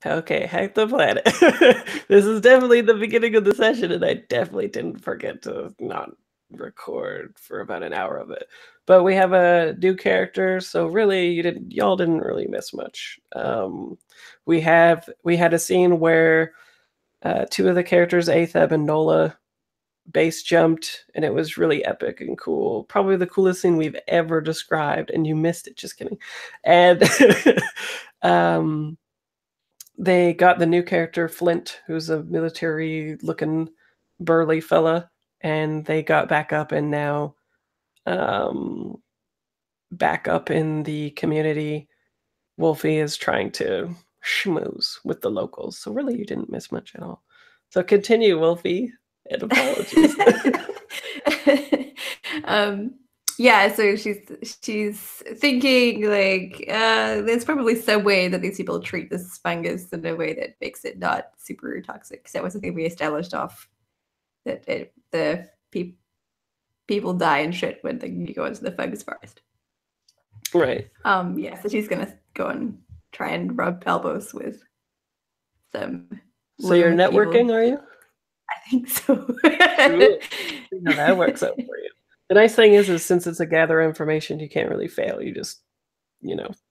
Okay, hack the planet. This is definitely the beginning of the session, and I definitely didn't forget to not record for about an hour of it. But we have a new character, so really, y'all didn't really miss much. We had a scene where two of the characters, Atheb and Nola, base jumped, and it was really epic and cool. Probably the coolest thing we've ever described, and you missed it. Just kidding. And um, they got the new character Flint, who's a military-looking burly fella, and they got back up, and now um, back up in the community. Wolfie is trying to schmooze with the locals. So really, you didn't miss much at all. So continue, Wolfie, and apologies. um, yeah, so she's thinking like there's probably some way that these people treat this fungus in a way that makes it not super toxic. So that was the thing we established off that the people die and shit when you go into the fungus forest. Right. Yeah, so she's gonna go and try and rub elbows with some. So you're networking, people. Are you? I think so. Cool. See how that works out for you. The nice thing is since it's a gather information, you can't really fail. You just,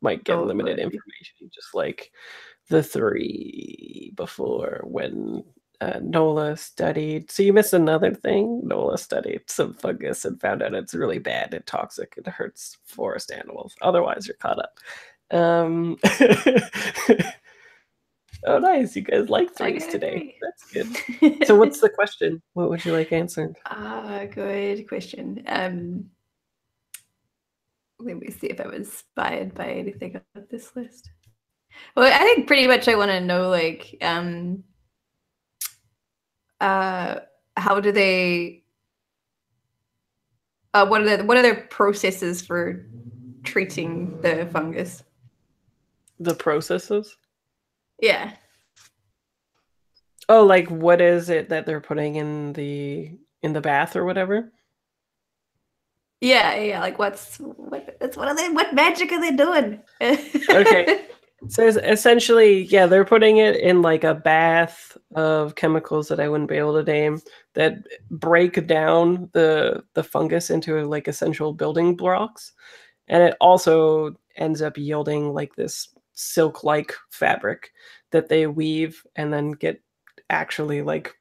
might get limited information, just like the three before when Nola studied. So you missed another thing. Nola studied some fungus and found out it's really bad and toxic and hurts forest animals. Otherwise, you're caught up. Oh, nice. You guys like threes today. That's good. So what's the question? What would you like answered? Good question. Let me see if I was inspired by anything on this list. Well, I think pretty much I want to know, like, how do they, what are their processes for treating the fungus? The processes? Yeah. Oh, like what is it that they're putting in the bath or whatever? Yeah. Like what magic are they doing? Okay. So essentially, yeah, they're putting it in like a bath of chemicals that I wouldn't be able to name that break down the fungus into like essential building blocks, and it also ends up yielding like this silk-like fabric that they weave and then get actually like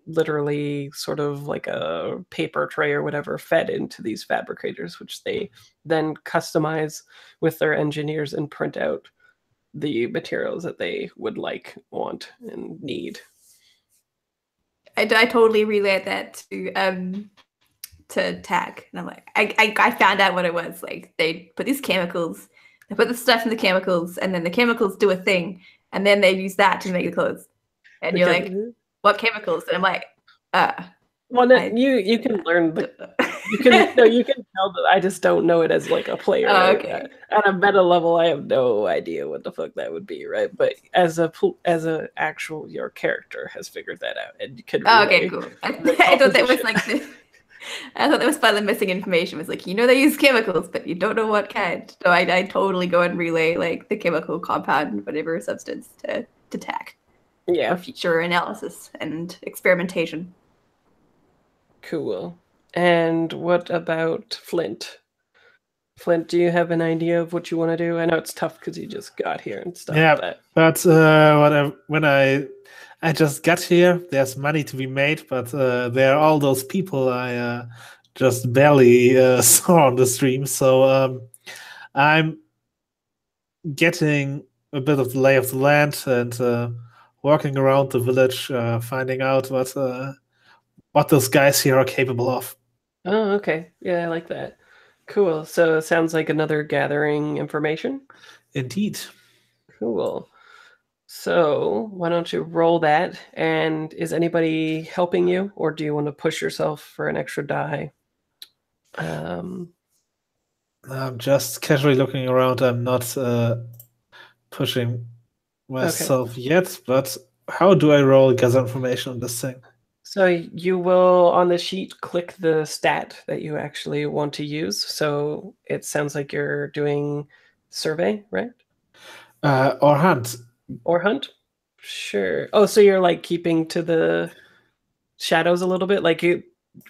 literally sort of like a paper tray or whatever fed into these fabricators, which they then customize with their engineers and print out the materials that they would like, want, and need. I totally relate that to tag, and I'm like, I found out what it was. Like they put these chemicals, they put the stuff in the chemicals, and then the chemicals do a thing, and then they use that to make the clothes. And you're like, what chemicals? And I'm like, well, no, you can learn the you can tell that I just don't know it as like a player. Oh, right? okay. At a meta level, I have no idea what the fuck that would be, right? But as a actual your character has figured that out and you can. Okay, cool. I thought that was like I thought that was part of the missing information. It was like, they use chemicals, but you don't know what kind. So I totally go and relay like the chemical compound, whatever substance to TAC. Yeah. For future analysis and experimentation. Cool. And what about Flint? Flint, do you have an idea of what you want to do? I know it's tough because you just got here and stuff. Yeah, but when I just got here, there's money to be made, but there are all those people I just barely saw on the stream. So I'm getting a bit of the lay of the land and walking around the village, finding out what those guys here are capable of. Oh, okay. Yeah, I like that. Cool. So it sounds like another gathering information. Indeed. Cool. So why don't you roll that? And is anybody helping you, or do you want to push yourself for an extra die? I'm just casually looking around. I'm not pushing myself yet, but how do I roll gather information on this thing? So you will, on the sheet, click the stat that you actually want to use. So it sounds like you're doing survey, right? Or hunt. Or hunt? Sure. Oh, so you're like keeping to the shadows a little bit? Like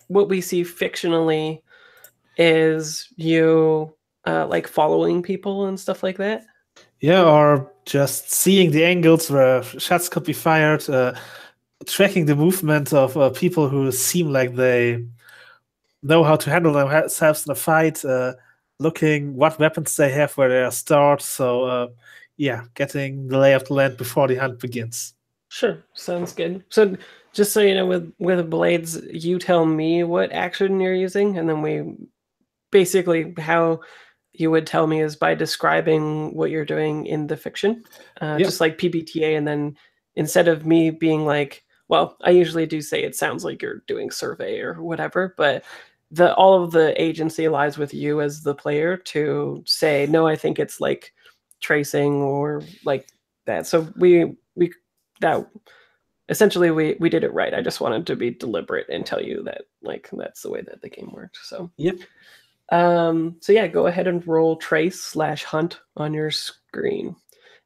what we see fictionally is you like following people and stuff like that? Yeah, or just seeing the angles where shots could be fired, tracking the movement of people who seem like they know how to handle themselves in a fight, looking what weapons they have, where they are stored. So, yeah, getting the lay of the land before the hunt begins. Sure, sounds good. So just so you know, with blades, you tell me what action you're using, and then we basically how you would tell me is by describing what you're doing in the fiction, just like PBTA, and then instead of me being like, well, I usually do say it sounds like you're doing survey or whatever, but all of the agency lies with you as the player to say, no, I think it's like tracing or like that. So we that essentially we did it right. I just wanted to be deliberate and tell you that like that's the way that the game worked. So Yep. so yeah, go ahead and roll trace/hunt on your screen,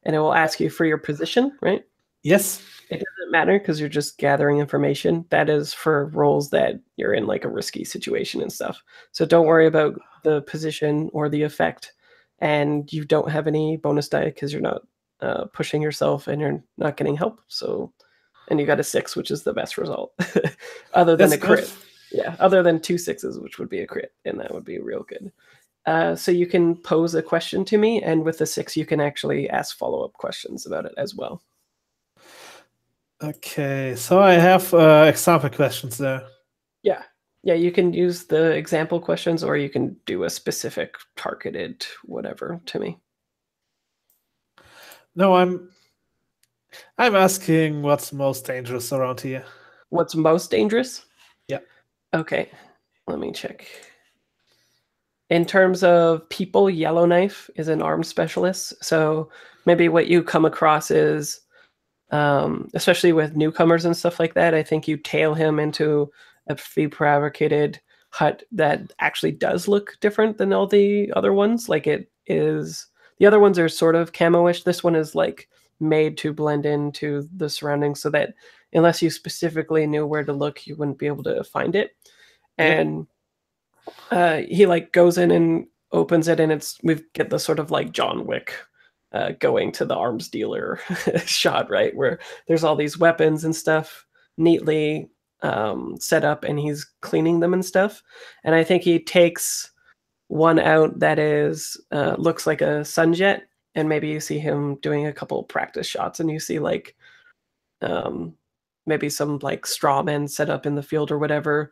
and it will ask you for your position, right? Yes. It doesn't matter because you're just gathering information. That is for roles that you're in like a risky situation and stuff. So don't worry about the position or the effect, and you don't have any bonus die because you're not pushing yourself and you're not getting help. So, and you got a 6, which is the best result, other than That's a crit. good. Yeah, other than 2 6s, which would be a crit, and that would be real good. So you can pose a question to me, and with the 6, you can actually ask follow-up questions about it as well. Okay, so I have example questions there. Yeah. Yeah, you can use the example questions, or you can do a specific targeted whatever to me. No, I'm asking what's most dangerous around here. What's most dangerous? Yeah. Okay, let me check. In terms of people, Yellowknife is an arms specialist. So maybe what you come across is, especially with newcomers and stuff like that, I think you tail him into a prefabricated hut that actually does look different than all the other ones. Like it is, the other ones are sort of camo-ish. This one is like made to blend into the surroundings so that unless you specifically knew where to look, you wouldn't be able to find it. And he like goes in and opens it, and we get the sort of like John Wick going to the arms dealer shot, right, where there's all these weapons and stuff neatly set up, and he's cleaning them and stuff. And I think he takes one out that is looks like a Sunjet, and maybe you see him doing a couple practice shots, and you see like maybe some like straw men set up in the field or whatever.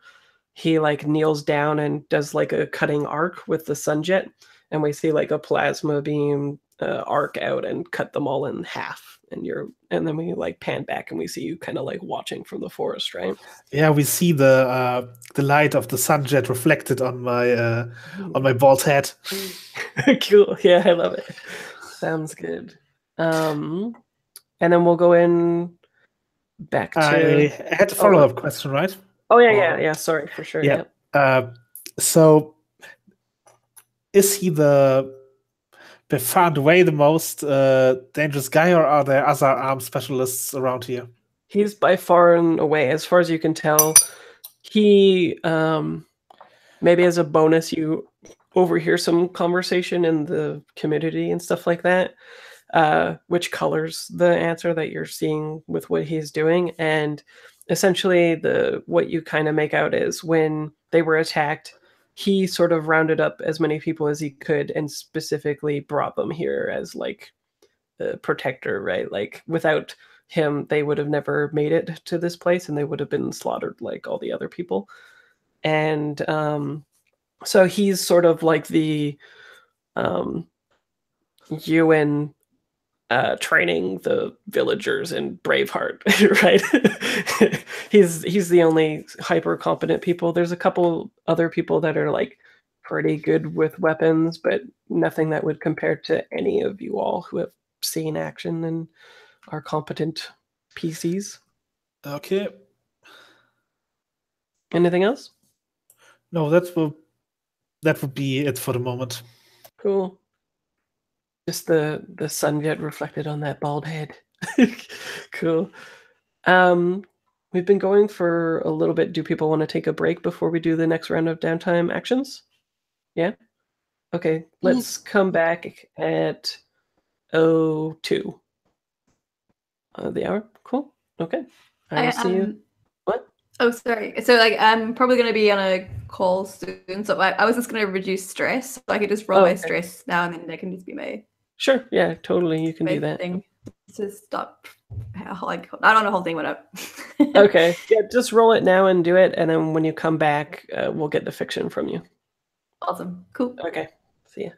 He like kneels down and does like a cutting arc with the Sunjet, and we see like a plasma beam arc out and cut them all in half. And then we like pan back and we see you kind of like watching from the forest, right? Yeah, we see the light of the Sunjet reflected on my bald head. Cool. Yeah, I love it. Sounds good. And then we'll go in back to. I had a follow-up question, right? Oh yeah. Sorry, for sure. Yeah. So, is he the by far and away the most dangerous guy, or are there other arms specialists around here? He's by far and away, as far as you can tell. He maybe as a bonus, you overhear some conversation in the community and stuff like that, which colors the answer that you're seeing with what he's doing. And essentially, what you kind of make out is when they were attacked, he sort of rounded up as many people as he could and specifically brought them here as like a protector, right? Like without him, they would have never made it to this place, and they would have been slaughtered like all the other people. And so he's sort of like the Ewan training the villagers in Braveheart, right? he's the only hyper competent people. There's a couple other people that are like pretty good with weapons, but nothing that would compare to any of you all who have seen action and are competent PCs. Okay. Anything else? No, that would be it for the moment. Cool. Just the sun get reflected on that bald head. Cool. We've been going for a little bit. Do people want to take a break before we do the next round of downtime actions? Yeah? Okay, let's come back at 02 of the hour. Cool. Okay. I will see you. What? Oh, sorry. So, like, I'm probably going to be on a call soon. So, I was just going to reduce stress. So I could just roll my stress now, and then that can just be my. Sure. Yeah, totally. You can do that. Thing. To stop. Like, I don't know, the whole thing went up. Okay. Yeah, just roll it now and do it. And then when you come back, we'll get the fiction from you. Awesome. Cool. Okay. See ya.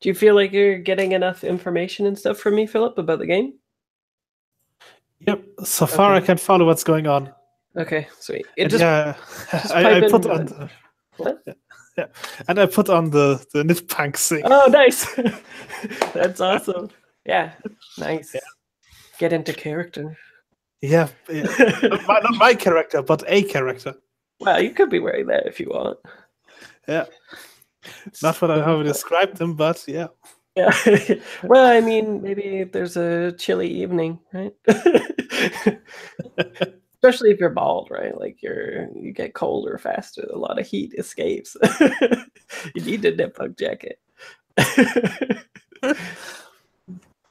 Do you feel like you're getting enough information and stuff from me, Philip, about the game? Yep. So far, I can follow what's going on. Okay, sweet. And Just I pipe put in. on What? yeah, and I put on the knit punk thing. Oh, nice. That's awesome. Yeah, nice. Yeah. Get into character. Yeah, not my character, but a character. Well, you could be wearing that if you want. Yeah. Not what I how I described them, but yeah. Yeah. Well, I mean, maybe there's a chilly evening, right? Especially if you're bald, right? Like you get colder faster. A lot of heat escapes. You need a knit pug jacket.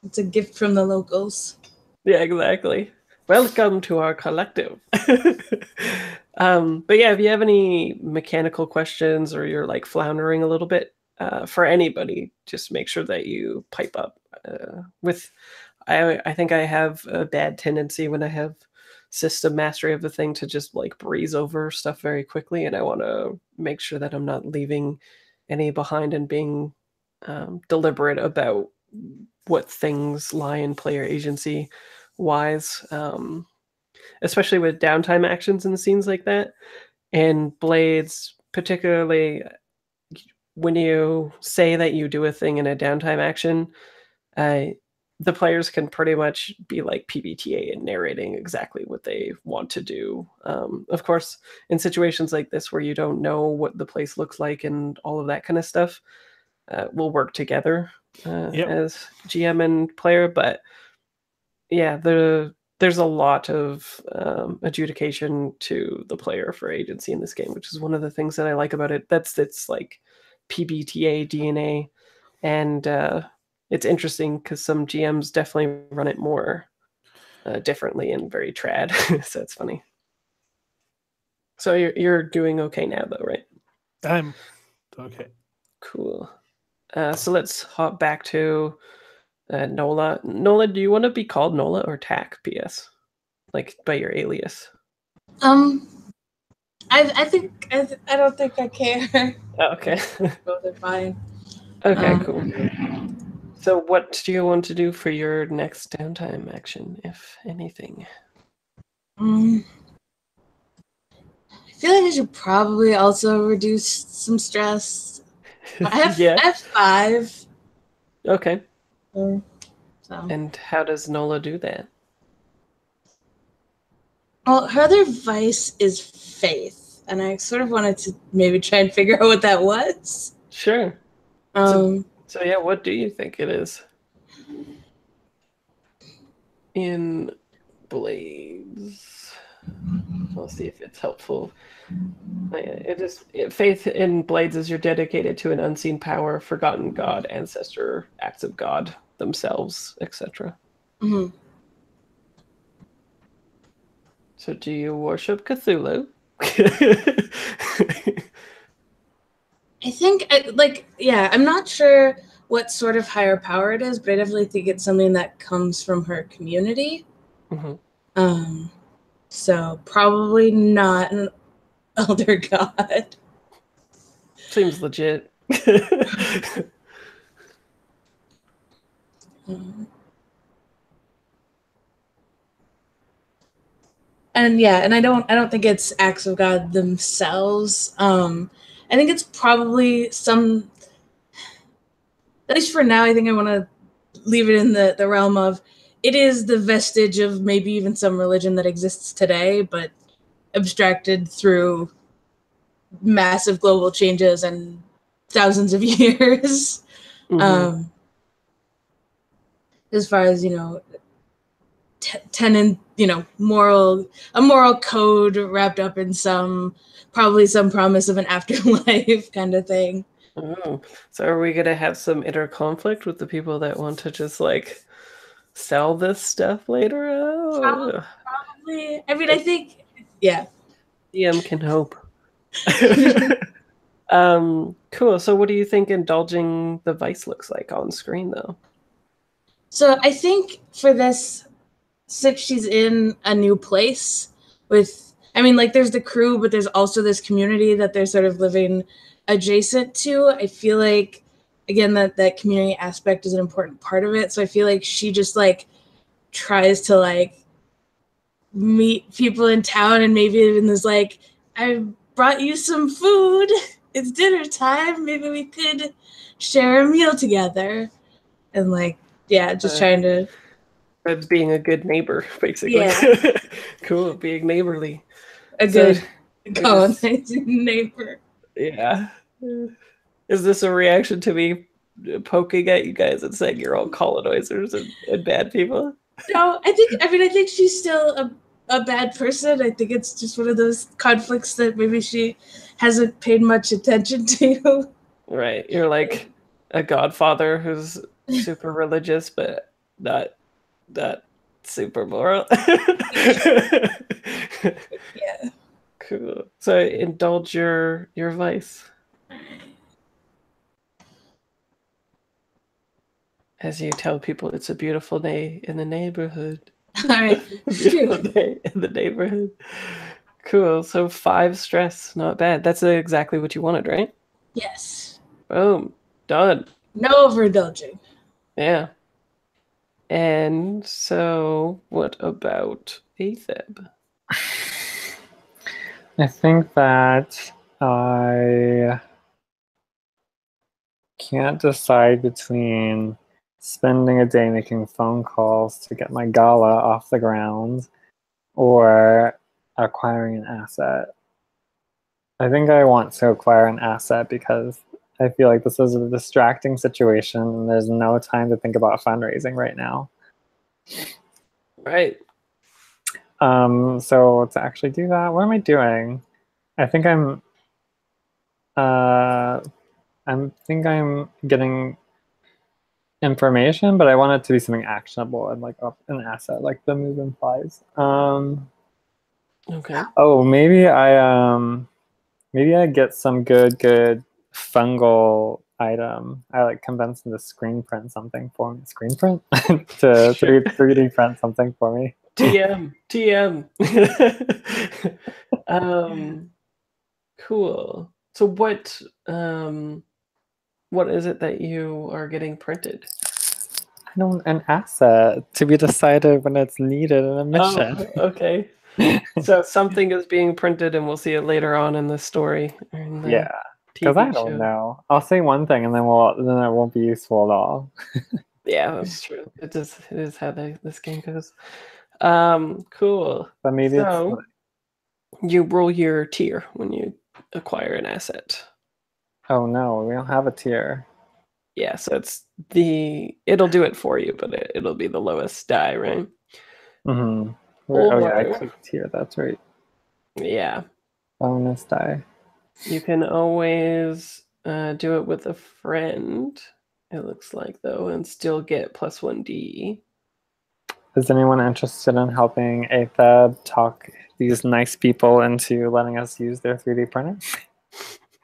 It's a gift from the locals. Yeah, exactly. Welcome to our collective. But yeah, if you have any mechanical questions or you're like floundering a little bit, for anybody, just make sure that you pipe up. I think I have a bad tendency when I have system mastery of the thing to just like breeze over stuff very quickly, and I want to make sure that I'm not leaving any behind and being deliberate about what things lie in player agency wise, especially with downtime actions and scenes like that. And Blades, particularly when you say that you do a thing in a downtime action, the players can pretty much be like PBTA and narrating exactly what they want to do. Of course, in situations like this where you don't know what the place looks like and all of that kind of stuff, we'll work together as GM and player. But yeah, there's a lot of adjudication to the player for agency in this game, which is one of the things that I like about it. That's its like PBTA DNA, and it's interesting because some GMs definitely run it more differently and very trad. So it's funny. So you're doing okay now, though, right? I'm okay. Cool. So let's hop back to Nola. Nola, do you want to be called Nola or Tack PS? Like by your alias? I think I don't think I care. Oh, okay. Both are fine. Okay, cool. So what do you want to do for your next downtime action, if anything? I feel like I should probably also reduce some stress. I have 5. Okay. So. And how does Nola do that? Well, her other vice is faith, and I sort of wanted to maybe try and figure out what that was. Sure. So yeah, what do you think it is? In Blades. We'll see if it's helpful. Faith in Blades is you're dedicated to an unseen power, forgotten god, ancestor, acts of God themselves, etc. Mm-hmm. So do you worship Cthulhu? I think, I'm not sure what sort of higher power it is, but I definitely think it's something that comes from her community. Mm-hmm. So probably not an elder god. Seems legit. And I don't think it's acts of God themselves. I think it's probably some, at least for now, I think I want to leave it in the realm of it is the vestige of maybe even some religion that exists today, but abstracted through massive global changes and thousands of years. Mm-hmm. As far as, tenant, a moral code wrapped up in probably some promise of an afterlife kind of thing. Oh, so are we gonna have some inner conflict with the people that want to just like sell this stuff later? Oh. Probably. I mean, I think, yeah. DM can hope. Cool. So what do you think indulging the vice looks like on screen, though? So I think for this, since she's in a new place there's the crew, but there's also this community that they're sort of living adjacent to. I feel like again, that community aspect is an important part of it. So I feel like she just like tries to like meet people in town, and maybe even is like, I brought you some food. It's dinner time. Maybe we could share a meal together. And like, yeah, just trying to. That's being a good neighbor, basically. Yeah. Cool, being neighborly. A good colonizing neighbor. Yeah. Is this a reaction to me poking at you guys and saying you're all colonizers and bad people? No, I think she's still a bad person. I think it's just one of those conflicts that maybe she hasn't paid much attention to. Right. You're like a godfather who's super religious, but not super moral. Yeah. Cool. So indulge your vice. As you tell people it's a beautiful day in the neighborhood. All right. Beautiful day in the neighborhood. Cool. So 5 stress, not bad. That's exactly what you wanted, right? Yes. Boom. Done. No overindulging. Yeah. And so what about Atheb? I think that I can't decide between spending a day making phone calls to get my gala off the ground or acquiring an asset. I think I want to acquire an asset because I feel like this is a distracting situation and there's no time to think about fundraising right now. Right. So to actually do that, what am I doing? I think I'm getting information, but I want it to be something actionable and like an asset, like the move implies. Okay. Oh, maybe I get some good fungal item. I like convince them to screen print something for me. Screen print to 3D print something for me. TM. Cool. So what is it that you are getting printed? An asset to be decided when it's needed in a mission. Oh, okay. So something is being printed and we'll see it later on in the story. Yeah. Because I don't know. I'll say one thing and then it won't be useful at all. Yeah, that's true. It is how this game goes. Cool. But maybe so you roll your tier when you acquire an asset. Oh no, we don't have a tier. Yeah, so it'll do it for you, but it'll be the lowest die, right? Mm-hmm. Oh yeah, I clicked tier, that's right. Yeah. Bonus die. You can always do it with a friend, it looks like, though, and still get +1D. Is anyone interested in helping Atheb talk these nice people into letting us use their 3D printer?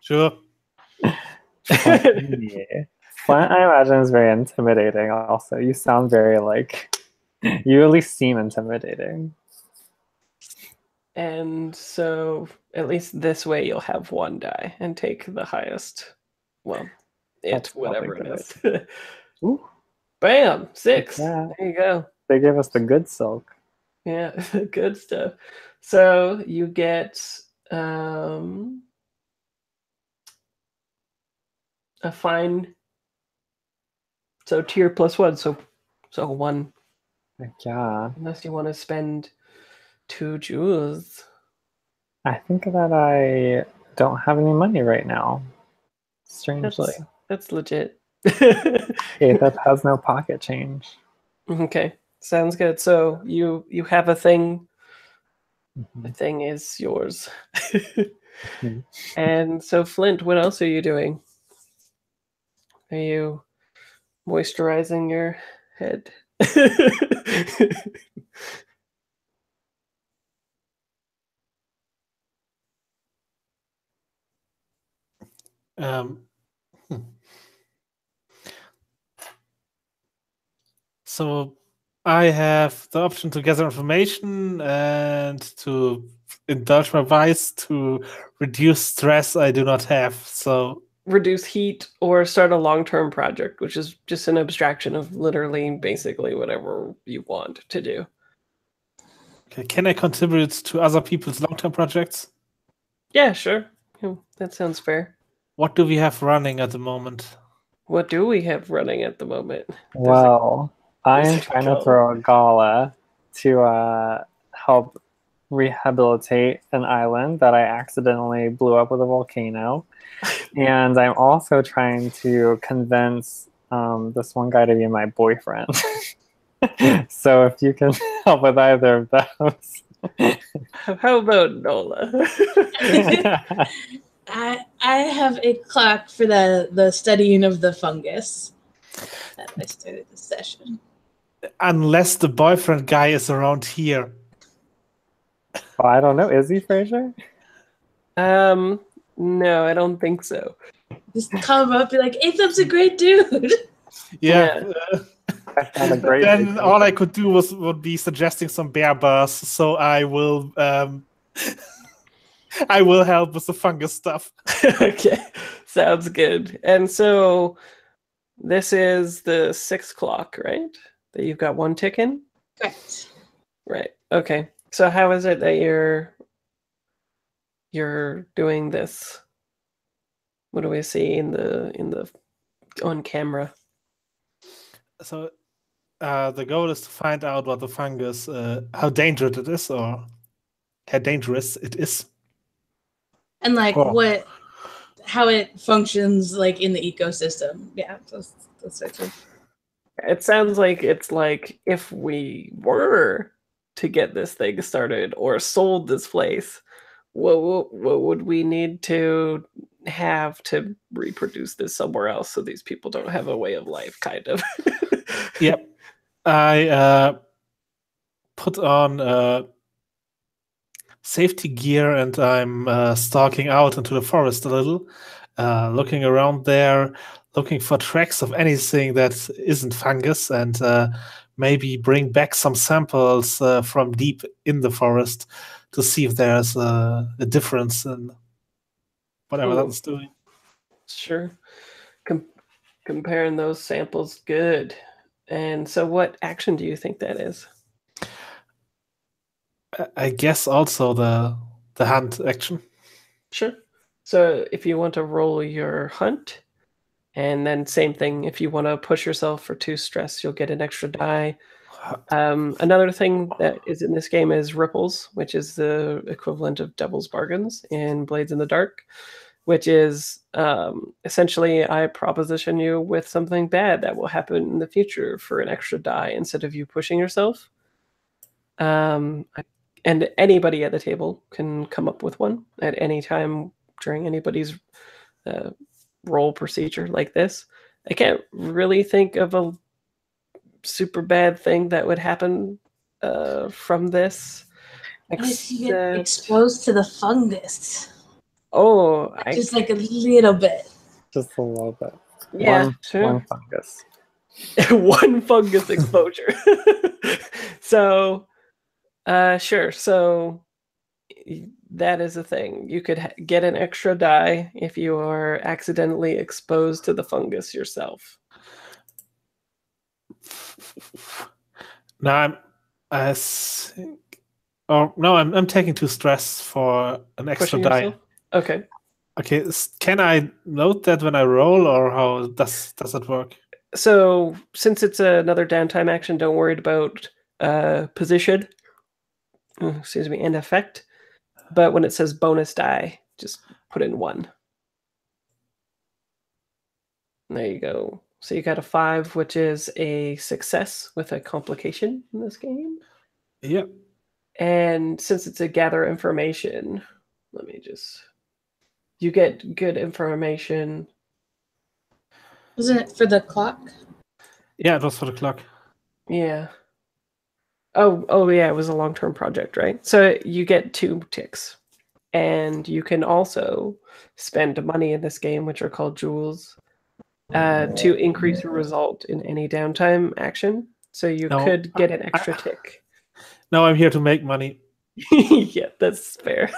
Sure. Yeah. Flint, I imagine, is very intimidating also. You sound very you at least seem intimidating. And so at least this way you'll have 1 die and take the highest. Well, whatever it is. Ooh. Bam! 6. Yeah. There you go. They gave us the good silk. Yeah, good stuff. So you get a fine. So tier +1. So 1. Yeah. Unless you want to spend 2 jewels. I think that I don't have any money right now. Strangely. That's legit. Atheb has no pocket change. Okay. Sounds good. So you have a thing. Mm-hmm. The thing is yours. Mm-hmm. And so Flint, what else are you doing? Are you moisturizing your head? So I have the option to gather information and to indulge my vice to reduce stress I do not have. So reduce heat, or start a long-term project, which is just an abstraction of literally basically whatever you want to do. Okay, can I contribute to other people's long-term projects? Yeah, sure. Yeah, that sounds fair. What do we have running at the moment? What do we have running at the moment? Well, I am there's a trying to goal. throw a gala to help rehabilitate an island that I accidentally blew up with a volcano. And I'm also trying to convince this one guy to be my boyfriend. So if you can help with either of those. How about Nola? I have a clock for the studying of the fungus that I started this session. Unless the boyfriend guy is around here. Well, I don't know. Is he Fraser? No, I don't think so. Just call him up, be like, Aetham's a great dude. Yeah. I found a great Then vacation. all I could do would be suggesting some bear bars, so I will I will help with the fungus stuff. Okay, sounds good. And so this is the 6 clock, right? That you've got one ticking? Correct. Right. Okay. So how is it that you're doing this? What do we see in the on camera? So the goal is to find out what the fungus, how dangerous it is, or how dangerous it is. And like Cool. how it functions like in the ecosystem. Yeah, those sorts of. It sounds like it's like if we were to get this thing started or sold this place, what would we need to have to reproduce this somewhere else so these people don't have a way of life, kind of? Yep. I put on safety gear and I'm stalking out into the forest a little, looking around there, looking for tracks of anything that isn't fungus, and maybe bring back some samples from deep in the forest to see if there's a difference in whatever that's doing. Sure. Comparing those samples, good. And so what action do you think that is? I guess also the hunt action. Sure. So if you want to roll your hunt, and then same thing, if you want to push yourself for 2 stress, you'll get an extra die. Another thing that is in this game is ripples, which is the equivalent of devil's bargains in Blades in the Dark, which is essentially I proposition you with something bad that will happen in the future for an extra die instead of you pushing yourself. And anybody at the table can come up with one at any time during anybody's roll procedure like this. I can't really think of a super bad thing that would happen from this. What if you get exposed to the fungus? Oh, just like a little bit. Just a little bit. Yeah, sure. One fungus. One fungus exposure. So, sure. So that is a thing. You could get an extra die if you are accidentally exposed to the fungus yourself. Now I'm I'm taking 2 stress for an extra Pushing die. yourself? Okay. Okay, can I note that when I roll, or how does it work? So since it's another downtime action, don't worry about position. Excuse me, and effect. But when it says bonus die, just put in 1. There you go. So you got a 5, which is a success with a complication in this game. Yep. And since it's a gather information, you get good information. Wasn't it for the clock? Yeah, it was for the clock. Yeah. Oh yeah, it was a long-term project, right? So you get 2 ticks. And you can also spend money in this game, which are called jewels, to increase your result in any downtime action. So you could get an extra tick. No, I'm here to make money. Yeah, that's fair.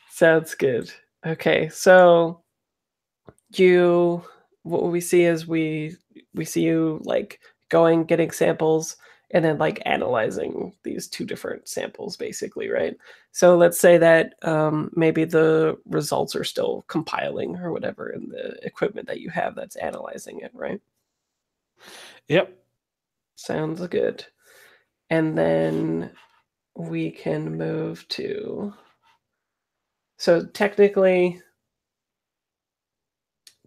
Sounds good. Okay, so what we see is we see you like going, getting samples, and then like analyzing these two different samples, basically, right? So let's say that maybe the results are still compiling or whatever in the equipment that you have that's analyzing it, right? Yep. Sounds good. And then we can move to. So technically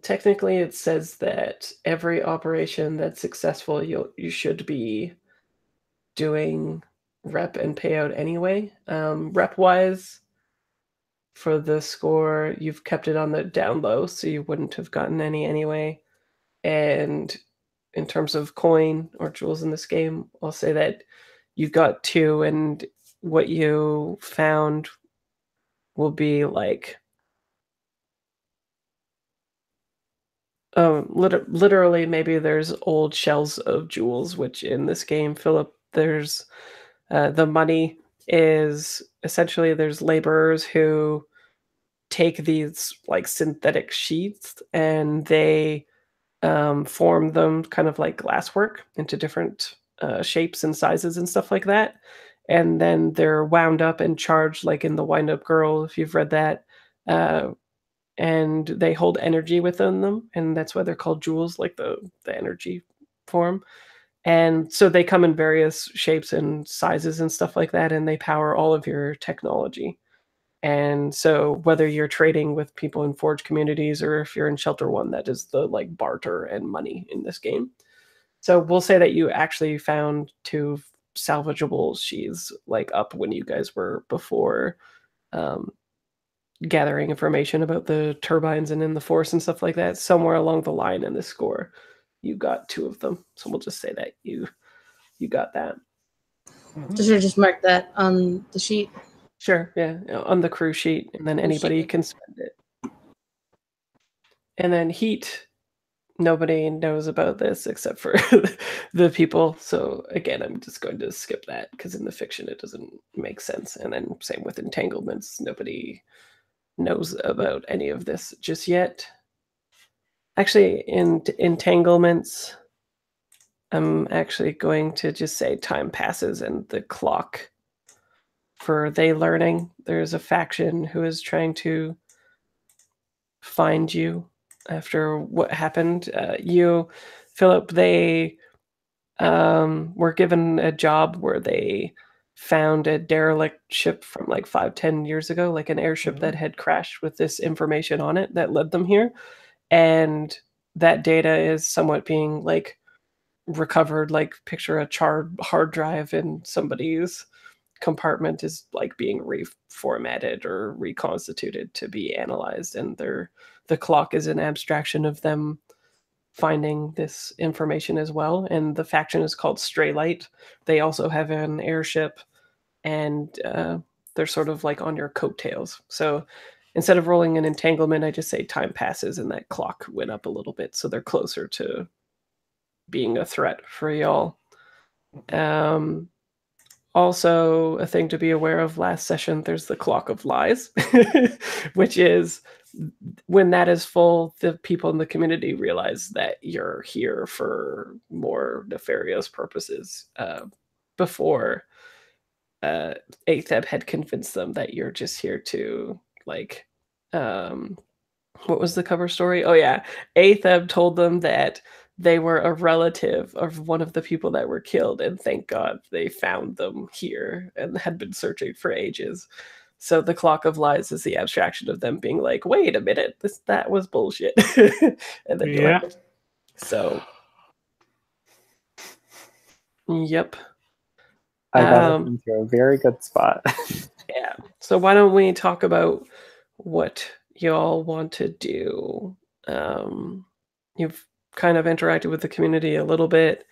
it says that every operation that's successful, you should be doing rep and payout anyway. Rep wise, for the score, you've kept it on the down low, so you wouldn't have gotten any anyway. And in terms of coin or jewels in this game, I'll say that you've got 2, and what you found will be like literally maybe there's old shells of jewels, which in this game, Philip, there's the money is essentially there's laborers who take these like synthetic sheets and they form them kind of like glasswork into different shapes and sizes and stuff like that. And then they're wound up and charged, like in The Wind Up Girl, if you've read that. And they hold energy within them, and that's why they're called jewels, like the energy form. And so they come in various shapes and sizes and stuff like that, and they power all of your technology. And so whether you're trading with people in Forge communities or if you're in Shelter One, that is the like barter and money in this game. So we'll say that you actually found 2 salvageable sheaths like up when you guys were before gathering information about the turbines and in the force and stuff like that. Somewhere along the line in the score, you got 2 of them. So we'll just say that you got that. Just mark that on the sheet. Sure, yeah, on the crew sheet, and then anybody can spend it. And then heat, nobody knows about this except for the people. So again, I'm just going to skip that because in the fiction it doesn't make sense. And then same with entanglements, nobody knows about any of this just yet. Actually, in entanglements, I'm actually going to just say time passes and the clock. For they learning, there's a faction who is trying to find you after what happened. You, Philip, they were given a job where they found a derelict ship from like 5-10 years ago, like an airship that had crashed with this information on it that led them here. And that data is somewhat being like recovered, like picture a charred hard drive in somebody's compartment is like being reformatted or reconstituted to be analyzed, and the clock is an abstraction of them finding this information as well. And the faction is called Straylight. They also have an airship, and they're sort of like on your coattails. So instead of rolling an entanglement, I just say time passes and that clock went up a little bit, so they're closer to being a threat for y'all. Also, a thing to be aware of last session, there's the Clock of Lies, which is when that is full, the people in the community realize that you're here for more nefarious purposes. Before Atheb had convinced them that you're just here to, like, what was the cover story? Oh, yeah. Atheb told them that they were a relative of one of the people that were killed, and thank God they found them here and had been searching for ages. So the Clock of Lies is the abstraction of them being like, wait a minute, that was bullshit. And then Yeah. So, yep. I got us into a very good spot. Yeah. So why don't we talk about what y'all want to do? You've kind of interacted with the community a little bit,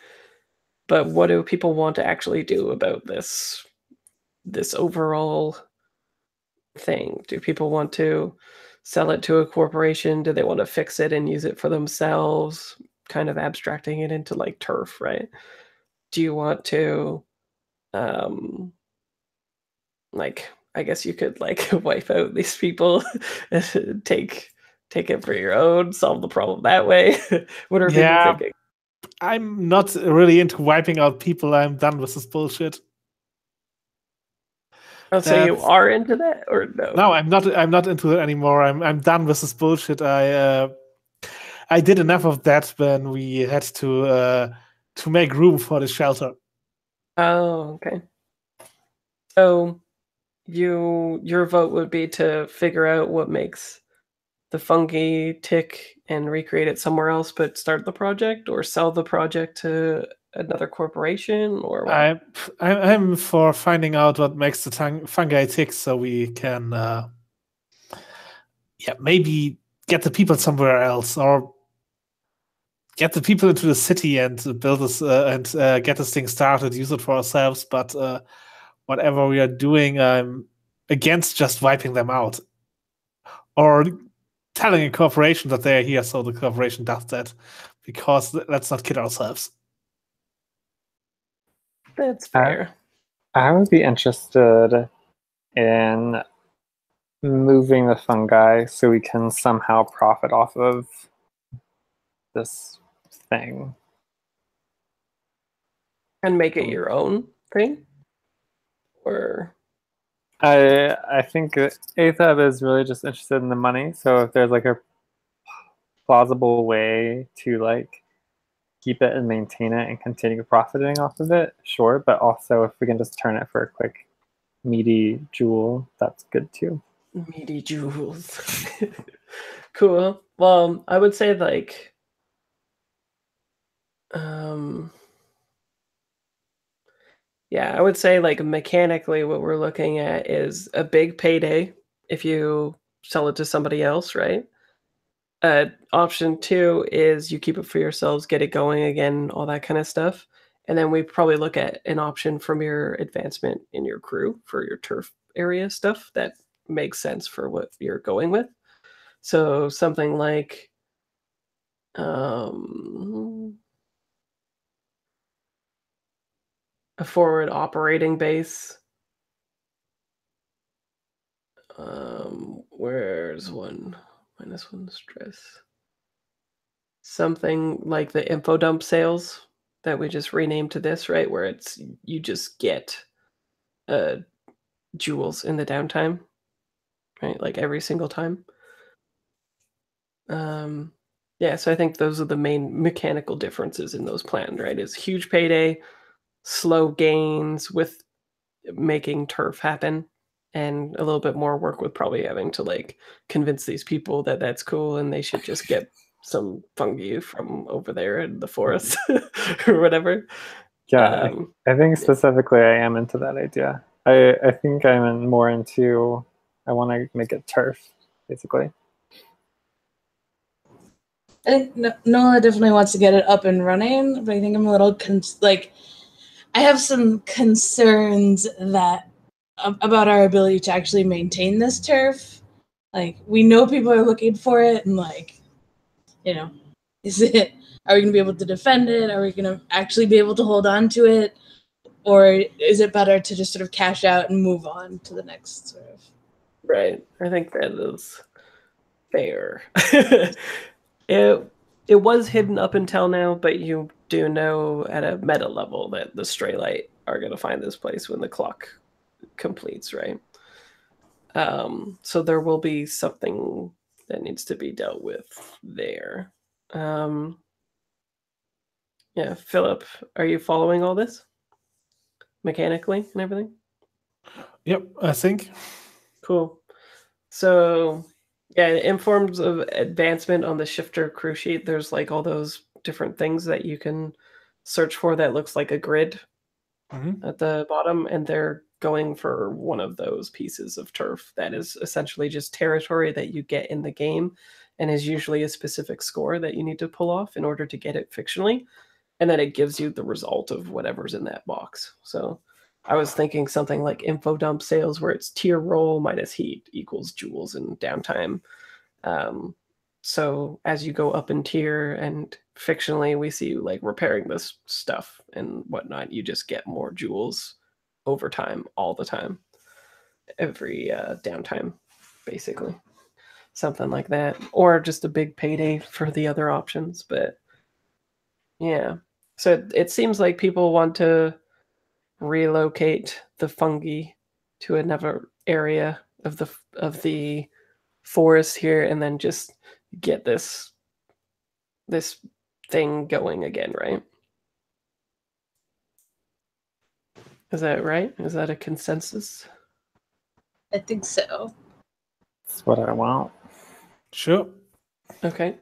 but what do people want to actually do about this overall thing? Do people want to sell it to a corporation? Do they want to fix it and use it for themselves? Kind of abstracting it into like turf, right? Do you want to like, I guess you could like wipe out these people, take take it for your own, solve the problem that way? What are people thinking? I'm not really into wiping out people. I'm done with this bullshit. Oh, so you are into that, or no? No, I'm not. I'm not into it anymore. I'm done with this bullshit. I did enough of that when we had to make room for the shelter. Oh, okay. So your vote would be to figure out what makes the fungi tick and recreate it somewhere else, but start the project, or sell the project to another corporation, or what? I'm for finding out what makes the fungi tick, so we can maybe get the people somewhere else, or get the people into the city and build this and get this thing started, use it for ourselves. But whatever we are doing, I'm against just wiping them out or telling a corporation that they're here, so the corporation does that, because let's not kid ourselves. That's fair. I would be interested in moving the fungi so we can somehow profit off of this thing. And make it your own thing? Or I think Athab is really just interested in the money, so if there's like a plausible way to like keep it and maintain it and continue profiting off of it, sure, but also if we can just turn it for a quick meaty jewel, that's good too. Meaty jewels. Cool. Well, I would say like I would say like mechanically what we're looking at is a big payday if you sell it to somebody else, right? Option 2 is you keep it for yourselves, get it going again, all that kind of stuff. And then we probably look at an option from your advancement in your crew for your turf area stuff that makes sense for what you're going with. So something like a forward operating base. Where's one? -1 stress. Something like the info dump sales that we just renamed to this, right? Where it's you just get jewels in the downtime, right? Like every single time. So I think those are the main mechanical differences in those planned, right? Is huge payday, slow gains with making turf happen, and a little bit more work with probably having to like convince these people that that's cool and they should just get some fungi from over there in the forest or whatever. Yeah, I think specifically I am into that idea. I think I'm more into, I want to make it turf, basically. I think Nola definitely wants to get it up and running, but I think I'm a little I have some concerns that about our ability to actually maintain this turf. Like, we know people are looking for it, and like, you know, are we going to be able to defend it? Are we going to actually be able to hold on to it? Or is it better to just sort of cash out and move on to the next sort of? Right. I think that is fair. It was hidden up until now, but you do know at a meta level that the Straylight are going to find this place when the clock completes, right? So there will be something that needs to be dealt with there. Philip, are you following all this mechanically and everything? Yep, I think. Cool. So in forms of advancement on the shifter crew sheet, there's like all those different things that you can search for that looks like a grid at the bottom, and they're going for one of those pieces of turf that is essentially just territory that you get in the game and is usually a specific score that you need to pull off in order to get it fictionally, and then it gives you the result of whatever's in that box. So I was thinking something like info dump sales, where it's tier roll minus heat equals jewels in downtime. So as you go up in tier and fictionally we see you like repairing this stuff and whatnot, you just get more jewels over time, all the time, every downtime, basically. something like that, or just a big payday for the other options. But yeah, so it seems like people want to relocate the fungi to another area of the forest here, and then just get this thing going again, right? Is that right? Is that a consensus? I think so. That's what I want. Sure. Okay.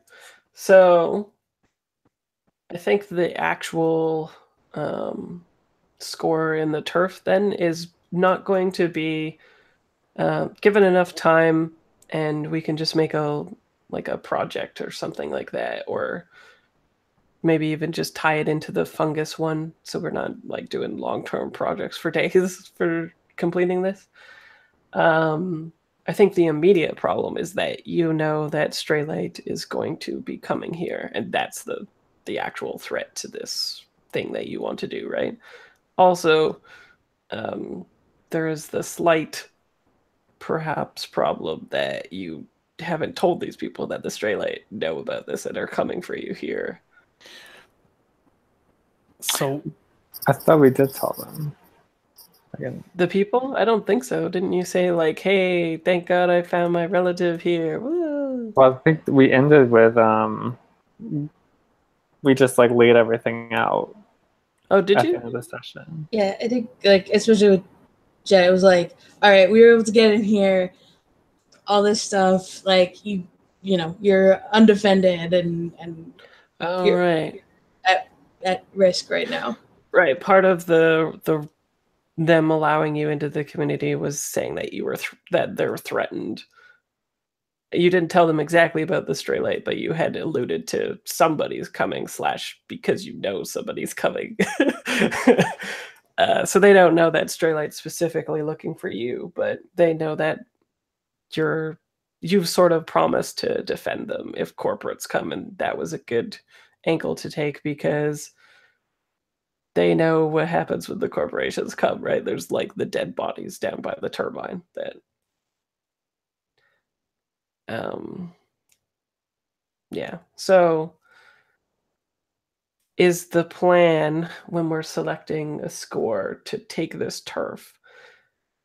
So I think the actual score in the turf then is not going to be given enough time, and we can just make a project or something like that, or maybe even just tie it into the fungus one, so we're not like doing long-term projects for days for completing this. I think the immediate problem is that you know that Straylight is going to be coming here, and that's the actual threat to this thing that you want to do, right? Also, there is the slight, perhaps, problem that you haven't told these people that the Straylight know about this and are coming for you here. So I thought we did tell them. Again, The people? I don't think so. Didn't you say like, "Hey, thank God I found my relative here"? Woo! well, I think we ended with we just like laid everything out Oh, did at the you? end of the session. Yeah, I think like especially with Jet, it was like, all right, we were able to get in here, all this stuff, like you know, you're undefended and Oh, you're right. at risk right now. Right. Part of the them allowing you into the community was saying that you were that they were threatened. You didn't tell them exactly about the Straylight, but you had alluded to somebody's coming / because you know somebody's coming. So they don't know that Straylight's specifically looking for you, but they know that you've sort of promised to defend them if corporates come, and that was a good angle to take because they know what happens when the corporations come, right? There's like the dead bodies down by the turbine that yeah. So is the plan when we're selecting a score to take this turf?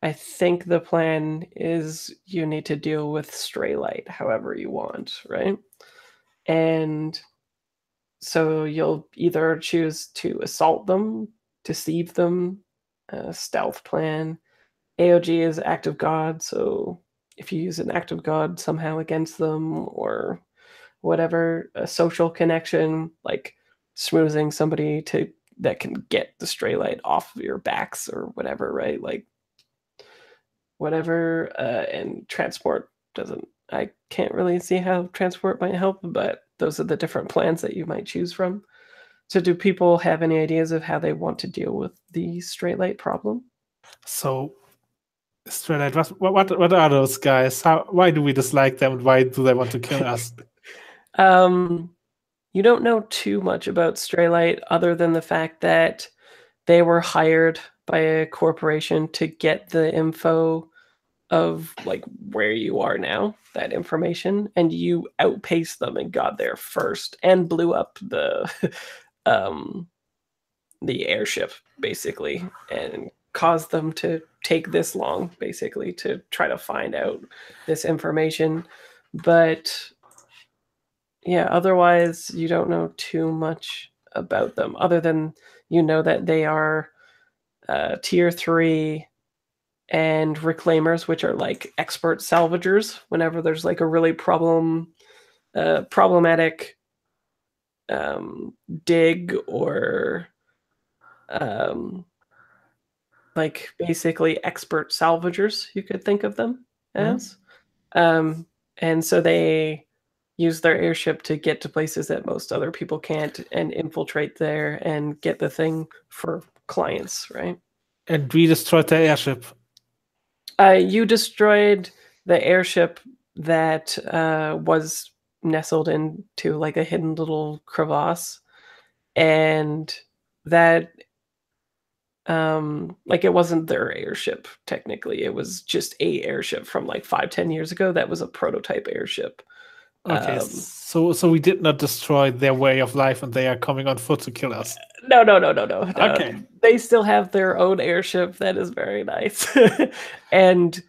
I think the plan is you need to deal with Straylight however you want, right? And so you'll either choose to assault them, deceive them, stealth plan. AOG is act of God, so if you use an act of God somehow against them or whatever, a social connection, like schmoozing somebody that can get the Straylight off of your backs or whatever, right? Like whatever, and transport doesn't. I can't really see how transport might help, but those are the different plans that you might choose from. So, do people have any ideas of how they want to deal with the Straylight problem? So, Straylight, what are those guys? Why do we dislike them? Why do they want to kill us? You don't know too much about Straylight other than the fact that they were hired by a corporation to get the info of like where you are now, that information, and you outpaced them and got there first and blew up the airship basically and caused them to take this long basically to try to find out this information. But yeah, otherwise you don't know too much about them other than you know that they are tier 3 and reclaimers, which are like expert salvagers whenever there's like a really problematic dig or like basically expert salvagers, you could think of them as. And so they use their airship to get to places that most other people can't and infiltrate there and get the thing for clients, right? And we destroyed the airship. You destroyed the airship that was nestled into like a hidden little crevasse, and that like it wasn't their airship technically. It was just a airship from like 5-10 years ago that was a prototype airship. Okay, so we did not destroy their way of life, and they are coming on foot to kill us. No. Okay. They still have their own airship that is very nice. And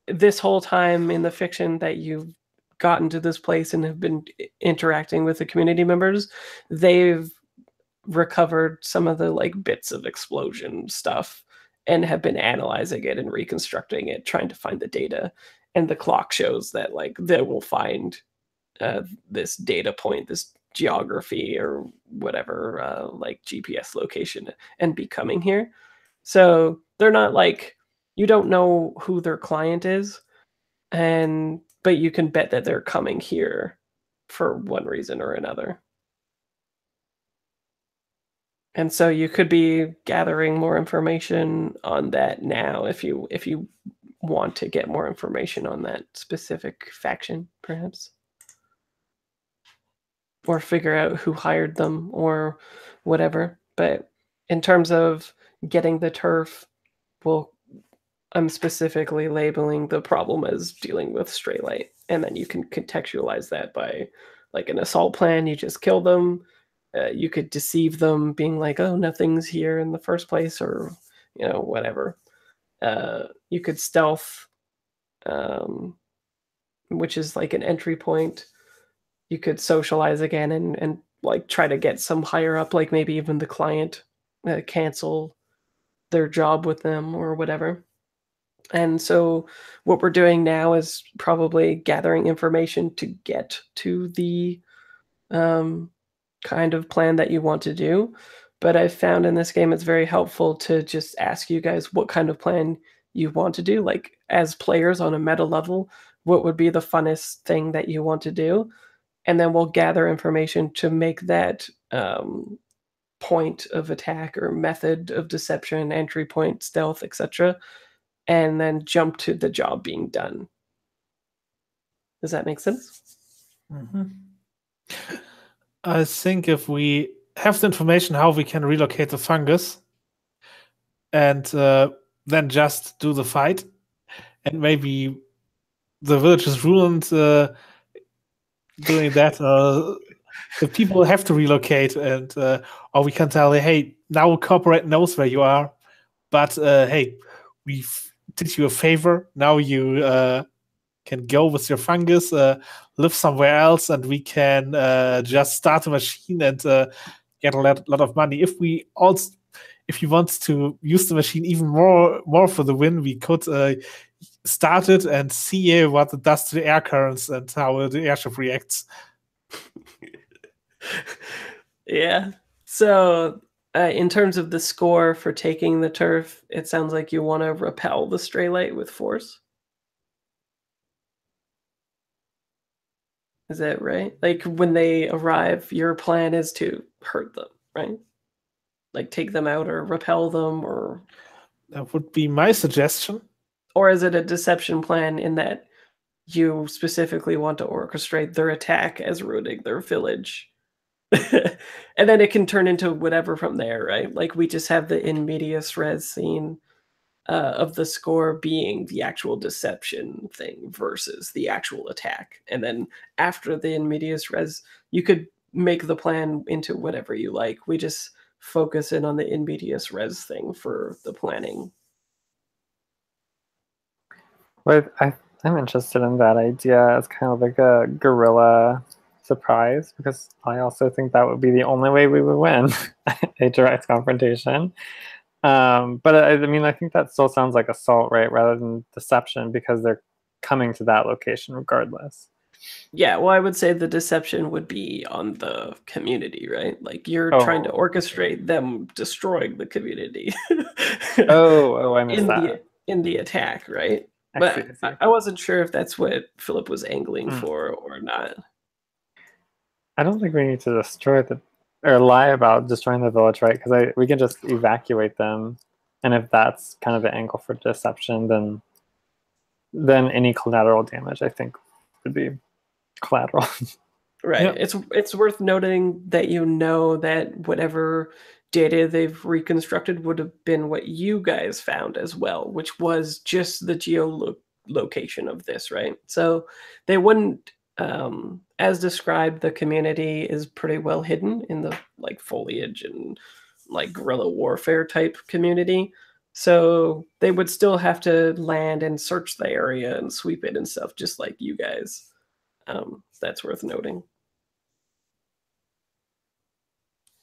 this whole time in the fiction that you've gotten to this place and have been interacting with the community members, they've recovered some of the like bits of explosion stuff and have been analyzing it and reconstructing it, trying to find the data. And the clock shows that like they will find this data point, this geography or whatever, like GPS location, and be coming here. So they're not like, you don't know who their client is, but you can bet that they're coming here for one reason or another. And so you could be gathering more information on that now if you want to get more information on that specific faction, perhaps. Or figure out who hired them or whatever. But in terms of getting the turf, well, I'm specifically labeling the problem as dealing with Straylight. And then you can contextualize that by like an assault plan. You just kill them. You could deceive them, being like, oh, nothing's here in the first place, or, you know, whatever. You could stealth, which is like an entry point. You could socialize again and like try to get some higher up, like maybe even the client cancel their job with them or whatever. And so what we're doing now is probably gathering information to get to the kind of plan that you want to do. But I've found in this game it's very helpful to just ask you guys what kind of plan you want to do. Like as players on a meta level, what would be the funnest thing that you want to do? And then we'll gather information to make that point of attack or method of deception, entry point, stealth, etc., and then jump to the job being done. Does that make sense? Mm-hmm. I think if we have the information how we can relocate the fungus, and then just do the fight, and maybe the village is ruined doing that, the people have to relocate, and or we can tell, hey, now corporate knows where you are, but hey, we did you a favor. Now you can go with your fungus, live somewhere else, and we can just start a machine and get a lot of money. If you want to use the machine even more for the win, we could start it and see what it does to the air currents and how the airship reacts. Yeah. So in terms of the score for taking the turf, it sounds like you want to repel the Straylight with force. Is that right? Like when they arrive, your plan is to hurt them, right? Like take them out or repel them, or that would be my suggestion. Or is it a deception plan in that you specifically want to orchestrate their attack as ruining their village? And then it can turn into whatever from there, right? Like we just have the in medias res scene of the score being the actual deception thing versus the actual attack. And then after the in medias res, you could make the plan into whatever you like. We just focus in on the in medias res thing for the planning. Well, I'm interested in that idea as kind of like a guerrilla surprise, because I also think that would be the only way we would win a direct confrontation. But I mean, I think that still sounds like assault, right, rather than deception, because they're coming to that location regardless. Yeah, well, I would say the deception would be on the community, right? Like you're trying to orchestrate them destroying the community. I missed that. In the attack, right? But I wasn't sure if that's what Philip was angling for or not. I don't think we need to destroy or lie about destroying the village, right? Because we can just evacuate them, and if that's kind of the angle for deception, then any collateral damage, I think, would be collateral. Right. Yep. It's worth noting that you know that whatever data they've reconstructed would have been what you guys found as well, which was just the geolocation of this, right? So they wouldn't, as described, the community is pretty well hidden in the like foliage and like guerrilla warfare type community. So they would still have to land and search the area and sweep it and stuff, just like you guys. That's worth noting.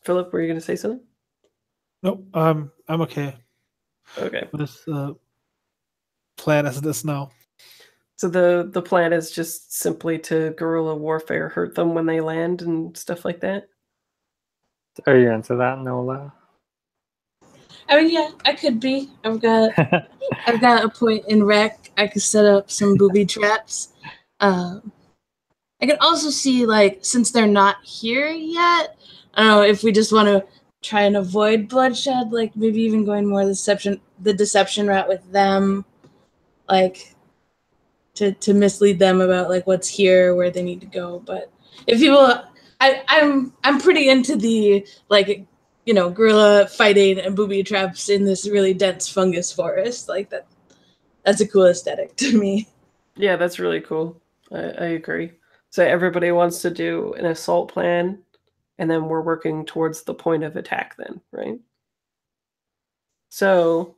Philip, were you going to say something? Nope, I'm okay Okay. with the plan as it is now. So the plan is just simply to guerrilla warfare, hurt them when they land and stuff like that? Are you into that, Nola? I mean, yeah, I could be. I've got a point in rec. I could set up some booby traps. I could also see, like, since they're not here yet, I don't know if we just want to try and avoid bloodshed, like maybe even going more the deception route with them, like to mislead them about like what's here, where they need to go. But if people, I'm pretty into the like, you know, guerrilla fighting and booby traps in this really dense fungus forest. Like that's a cool aesthetic to me. Yeah, that's really cool. I agree. So everybody wants to do an assault plan, and then we're working towards the point of attack then, right? So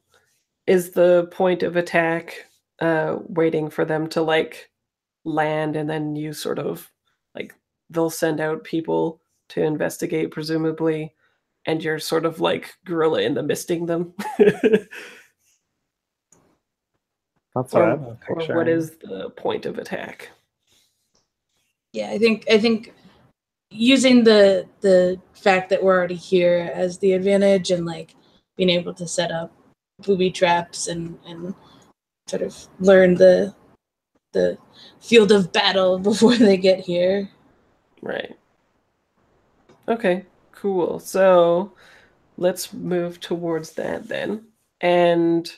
is the point of attack waiting for them to like land, and then you sort of like they'll send out people to investigate presumably, and you're sort of like guerrilla in the misting them? That's or, what I'm or picturing. what is the point of attack? Yeah, I think using the fact that we're already here as the advantage, and like being able to set up booby traps and sort of learn the field of battle before they get here. Right. Okay, cool. So let's move towards that then. And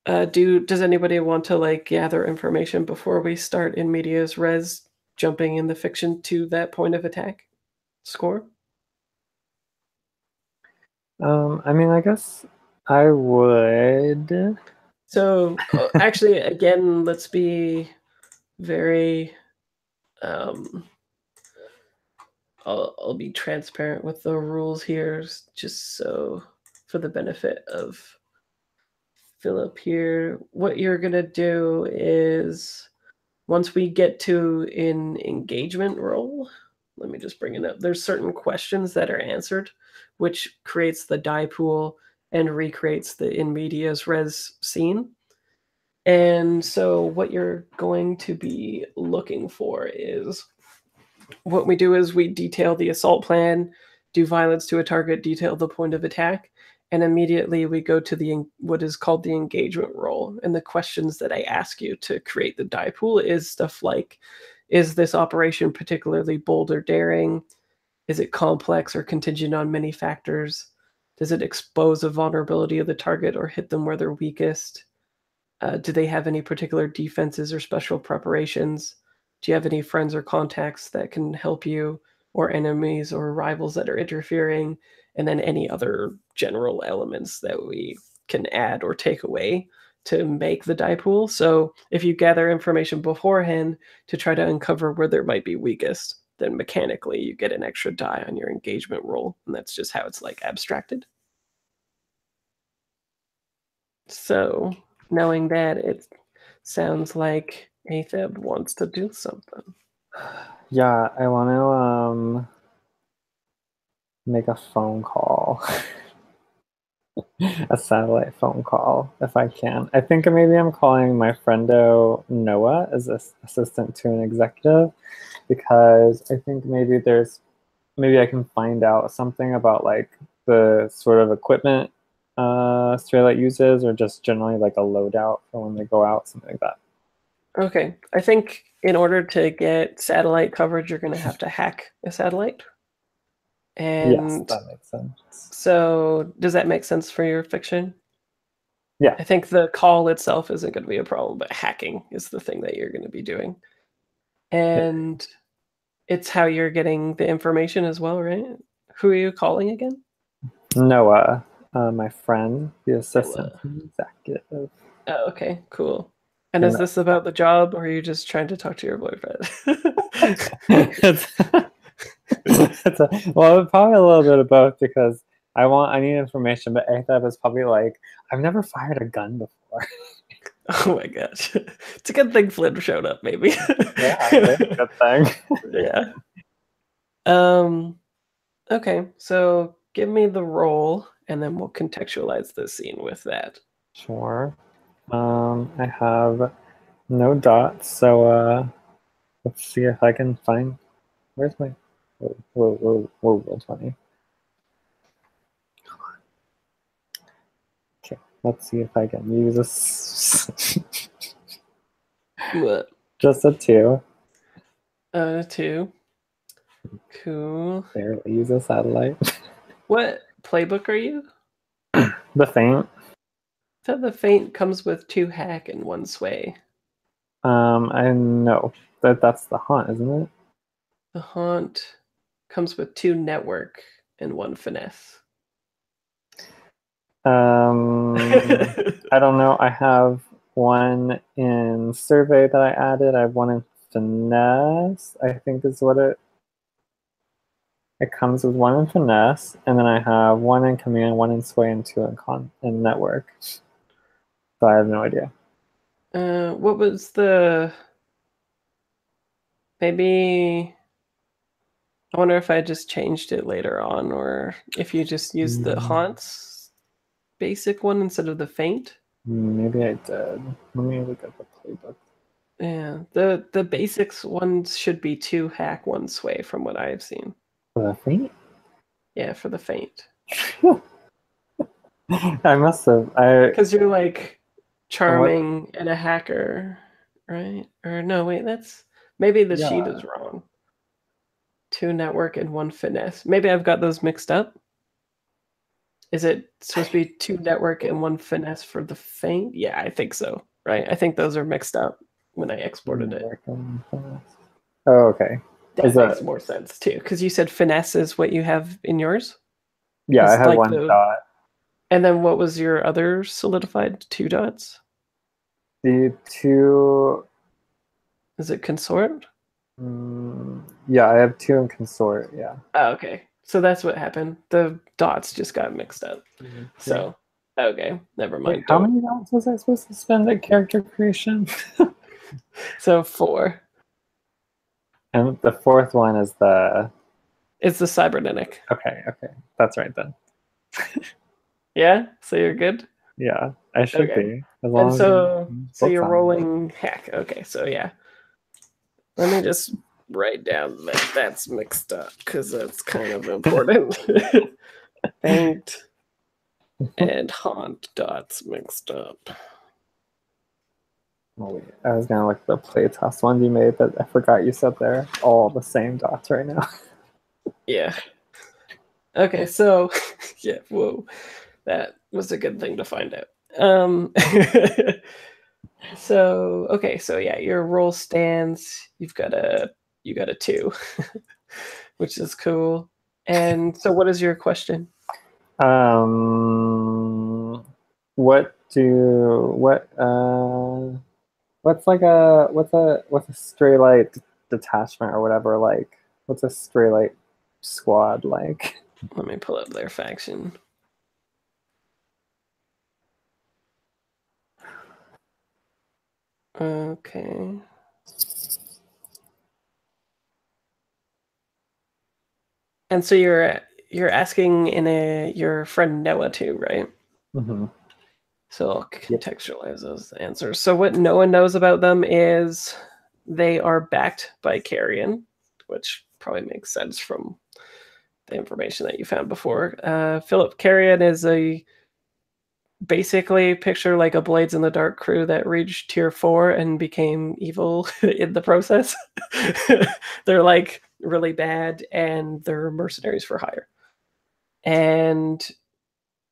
does anybody want to like gather information before we start in medias res, jumping in the fiction to that point of attack score? I mean, I guess I would. So actually, again, let's be very. I'll be transparent with the rules here, just so for the benefit of Philip here. What you're gonna do is once we get to an engagement roll, let me just bring it up. There's certain questions that are answered, which creates the die pool and recreates the in medias res scene. And so what you're going to be looking for is what we do is we detail the assault plan, do violence to a target, detail the point of attack, and immediately we go to the what is called the engagement roll. And the questions that I ask you to create the die pool is stuff like, is this operation particularly bold or daring? Is it complex or contingent on many factors? Does it expose a vulnerability of the target or hit them where they're weakest? Do they have any particular defenses or special preparations? Do you have any friends or contacts that can help you, or enemies or rivals that are interfering? And then any other general elements that we can add or take away to make the die pool. So if you gather information beforehand to try to uncover where there might be weakest, then mechanically you get an extra die on your engagement roll. And that's just how it's like abstracted. So knowing that, it sounds like Atheb wants to do something. Yeah, I want to make a phone call. A satellite phone call, if I can. I think maybe I'm calling my friendo Noah as an assistant to an executive, because I think maybe I can find out something about like the sort of equipment Straylight uses, or just generally like a loadout for when they go out, something like that. Okay, I think in order to get satellite coverage, you're going to have to hack a satellite. And yes, that makes sense. So does that make sense for your fiction? Yeah. I think the call itself isn't going to be a problem, but hacking is the thing that you're going to be doing. And it's how you're getting the information as well, right? Who are you calling again? Noah, my friend, the assistant executive. Oh, okay, cool. And And is this about the job, or are you just trying to talk to your boyfriend? well, probably a little bit of both because I need information, but I thought it was probably like I've never fired a gun before. Oh my gosh. It's a good thing Flynn showed up, maybe. Yeah, that's a good thing. Yeah. Okay, so give me the roll, and then we'll contextualize the scene with that. Sure. I have no dots, so let's see if I can find. Where's my? Whoa, roll 20. Okay, let's see if I can use this. What? Just a 2. 2. Cool. Barely use a satellite. What playbook are you? The Faint. I thought the Feint comes with 2 hack and 1 sway. I know that's the Haunt, isn't it? The Haunt comes with 2 network and 1 finesse. I don't know. I have 1 in survey that I added. I have 1 in finesse, I think is what it comes with. 1 in finesse, and then I have 1 in command, 1 in sway, and 2 in network. So I have no idea. What was the... Maybe... I wonder if I just changed it later on, or if you just used the Haunts basic one instead of the Feint. Maybe I did. Let me look at the playbook. Yeah, the basics ones should be 2 hack, 1 sway from what I've seen. For the Faint? Yeah, for the Feint. I must have. Because you're like charming and a hacker, right? Or no, wait, that's maybe the sheet is wrong. 2 network and 1 finesse. Maybe I've got those mixed up. Is it supposed to be 2 network and 1 finesse for the Feint? Yeah, I think so. Right? I think those are mixed up when I exported it. Oh, okay. That makes more sense too, because you said finesse is what you have in yours. Yeah, I have like 1 dot. And then what was your other solidified 2 dots? The 2. Is it consort? Yeah, I have 2 in consort. Yeah. Oh, okay. So that's what happened. The dots just got mixed up. So, okay, never mind. Wait, how many dots was I supposed to spend at character creation? So 4. And the 4th one is the... It's the cybernetic. Okay, that's right then. Yeah, so you're good? Yeah, I should be. As long so you're rolling hack. Okay, so yeah. Let me just write down that that's mixed up, because that's kind of important. Feint and Haunt dots mixed up. Oh, wait. I was gonna look at the playtest ones you made, but I forgot you said they're all the same dots right now. Yeah. Okay, so yeah, whoa. That was a good thing to find out. So okay, so yeah, your roll stands. You got a 2, which is cool. And so, what is your question? What's a Straylight detachment or whatever like? What's a Straylight squad like? Let me pull up their faction. Okay. And so you're asking your friend Noah too, right? Mm-hmm. So I'll contextualize those answers. So what Noah knows about them is they are backed by Carrion, which probably makes sense from the information that you found before. Philip Carrion is basically picture like a Blades in the Dark crew that reached tier 4 and became evil in the process. They're like really bad, and they're mercenaries for hire. And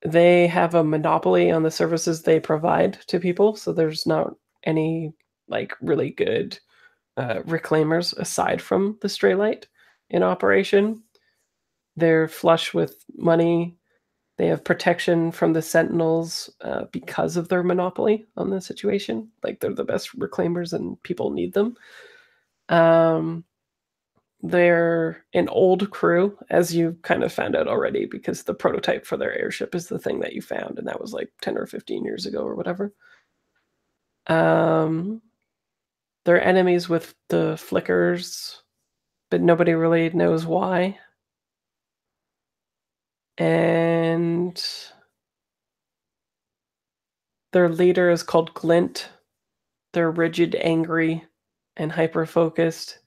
they have a monopoly on the services they provide to people. So there's not any like really good reclaimers aside from the Straylight in operation. They're flush with money. They have protection from the Sentinels because of their monopoly on the situation. Like, they're the best reclaimers and people need them. They're an old crew, as you kind of found out already, because the prototype for their airship is the thing that you found, and that was like 10 or 15 years ago or whatever. They're enemies with the Flickers, but nobody really knows why. And their leader is called Glint. They're rigid, angry, and hyper-focused.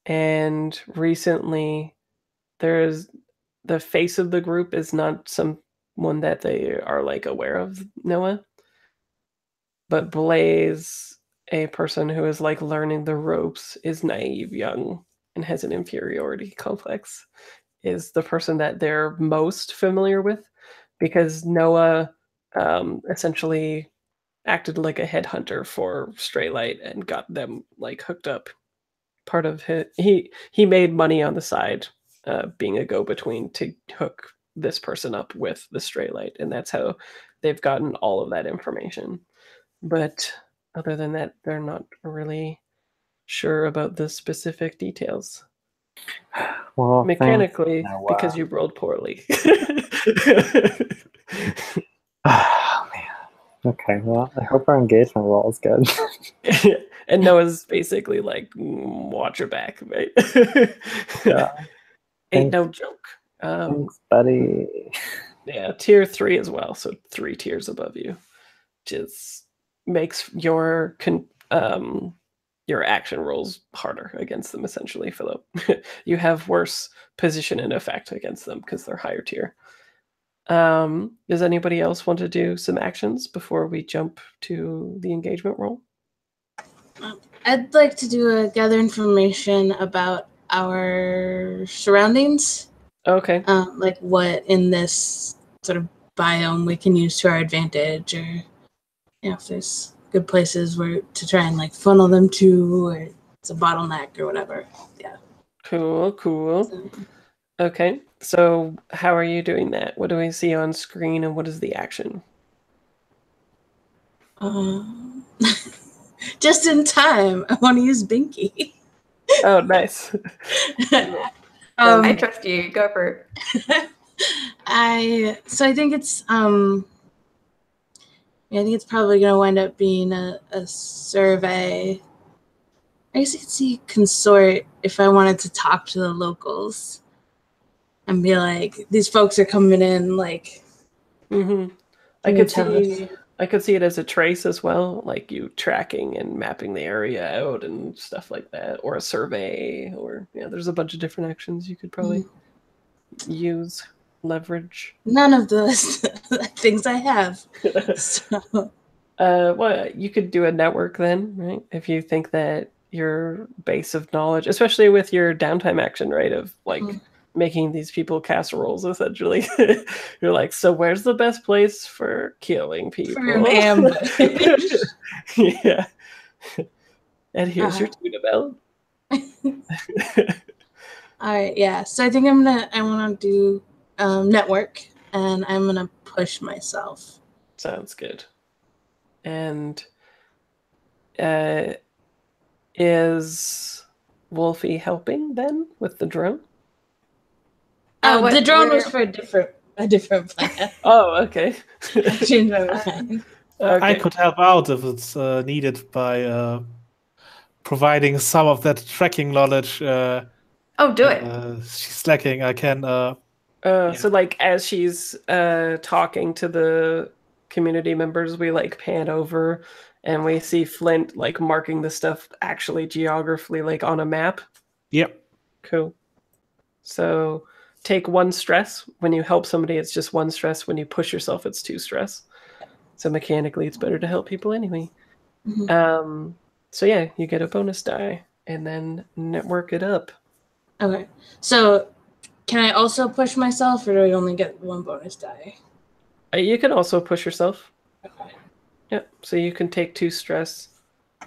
And recently, there's the face of the group is not someone that they are like aware of, Noah. But Blaze, a person who is like learning the ropes, is naive, young, and has an inferiority complex, is the person that they're most familiar with, because Noah essentially acted like a headhunter for Straylight and got them like hooked up. Part of he made money on the side, being a go-between to hook this person up with the Straylight, and that's how they've gotten all of that information. But other than that, they're not really sure about the specific details. Well, Mechanically, Noah. because you rolled poorly. Oh, man. Okay, well, I hope our engagement roll is good. And Noah's basically like, watch your back, right? Yeah. Ain't no joke. Thanks, buddy. Yeah, tier 3 as well, so 3 tiers above you. Just makes your action rolls harder against them, essentially, Philip. You have worse position and effect against them because they're higher tier. Does anybody else want to do some actions before we jump to the engagement roll? I'd like to do a gather information about our surroundings. Okay. Like what in this sort of biome we can use to our advantage, or if there's good places where to try and like funnel them to, or it's a bottleneck or whatever. Yeah. Cool. So, Okay. So how are you doing that? What do we see on screen, and what is the action? just in time. I want to use Binky. Oh, nice. I trust you. Go for it. I think it's I think it's probably gonna wind up being a survey. I guess you could see consort if I wanted to talk to the locals and be like, these folks are coming in, like. Mm-hmm. I could see it as a trace as well, like you tracking and mapping the area out and stuff like that, or a survey, or there's a bunch of different actions you could probably use, leverage. None of those things I have. So. Well, you could do a network then, right? If you think that your base of knowledge, especially with your downtime action, right, of like making these people casseroles, essentially. You're like, so where's the best place for killing people? For an ambush. Yeah. And here's your tuna belt. All right, yeah. So I think I want to do network, and I'm gonna push myself. Sounds good. And is Wolfie helping then with the drone? Oh, the drone was for a different plan. Oh, okay. I changed my mind. Okay. I could help out if it's needed by providing some of that tracking knowledge. Do it. She's lacking. I can. So, like, as she's talking to the community members, we like pan over and we see Flint like marking the stuff actually geographically, like on a map. Yep. Cool. So take 1 stress. When you help somebody, it's just 1 stress. When you push yourself, it's 2 stress. So mechanically, it's better to help people anyway. Mm-hmm. So yeah, you get a bonus die and then network it up. Okay. So can I also push myself, or do I only get 1 bonus die? You can also push yourself. Okay. Yeah. So you can take 2 stress.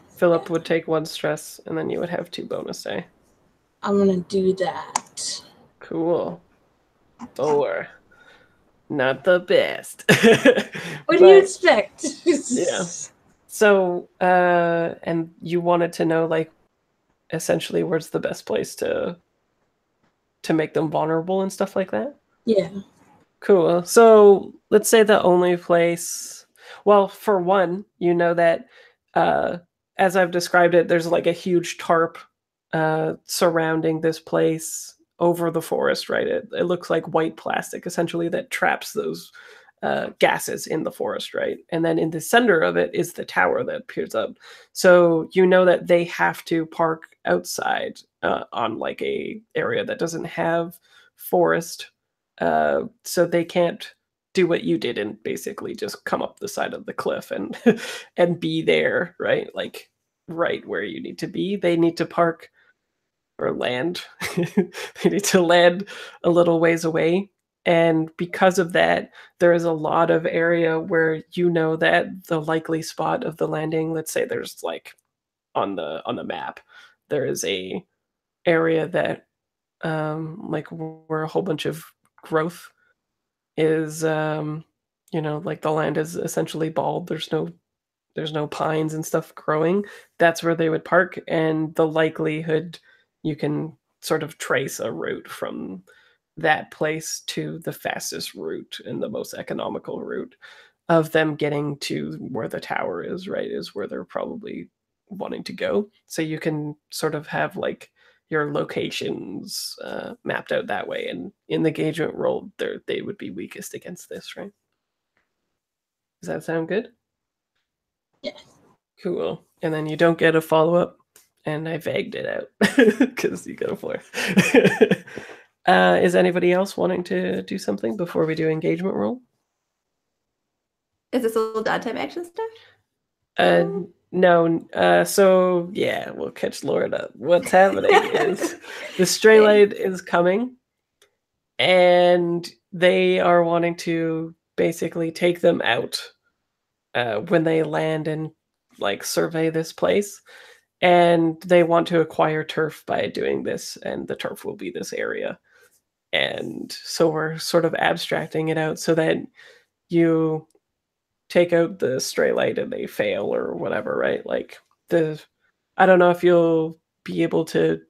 Philip would take 1 stress, and then you would have 2 bonus die. I'm gonna do that. Cool. 4. not the best. What do you But, expect? yeah. So, and you wanted to know, like, essentially, where's the best place to make them vulnerable and stuff like that? Yeah. Cool. So let's say the only place, well, for one, you know that uh, as I've described it, there's like a huge tarp surrounding this place over the forest, right? It looks like white plastic essentially that traps those gases in the forest, right? And then in the center of it is the tower that peers up. So you know that they have to park outside on like a area that doesn't have forest, so they can't do what you did and basically just come up the side of the cliff and and be there, right? Like right where you need to be. They need to park or land. They need to land a little ways away. And because of that, there is a lot of area where you know that the likely spot of the landing, let's say there's like on the map, there is a area that like where a whole bunch of growth is, like the land is essentially bald. There's no pines and stuff growing. That's where they would park, and the likelihood you can sort of trace a route from that place to the fastest route and the most economical route of them getting to where the tower is, right, is where they're probably wanting to go. So you can sort of have like your locations mapped out that way. And in the engagement role, they would be weakest against this, right? Does that sound good? Yes. Cool. And then you don't get a follow up, and I vagued it out because you got a 4. Is anybody else wanting to do something before we do engagement roll? Is this a little downtime action stuff? No. So yeah, we'll catch Lord up. What's happening is the Straylight is coming, and they are wanting to basically take them out when they land and like survey this place. And they want to acquire turf by doing this, and the turf will be this area. And so we're sort of abstracting it out so that you take out the Straylight and they fail or whatever, right? Like I don't know if you'll be able to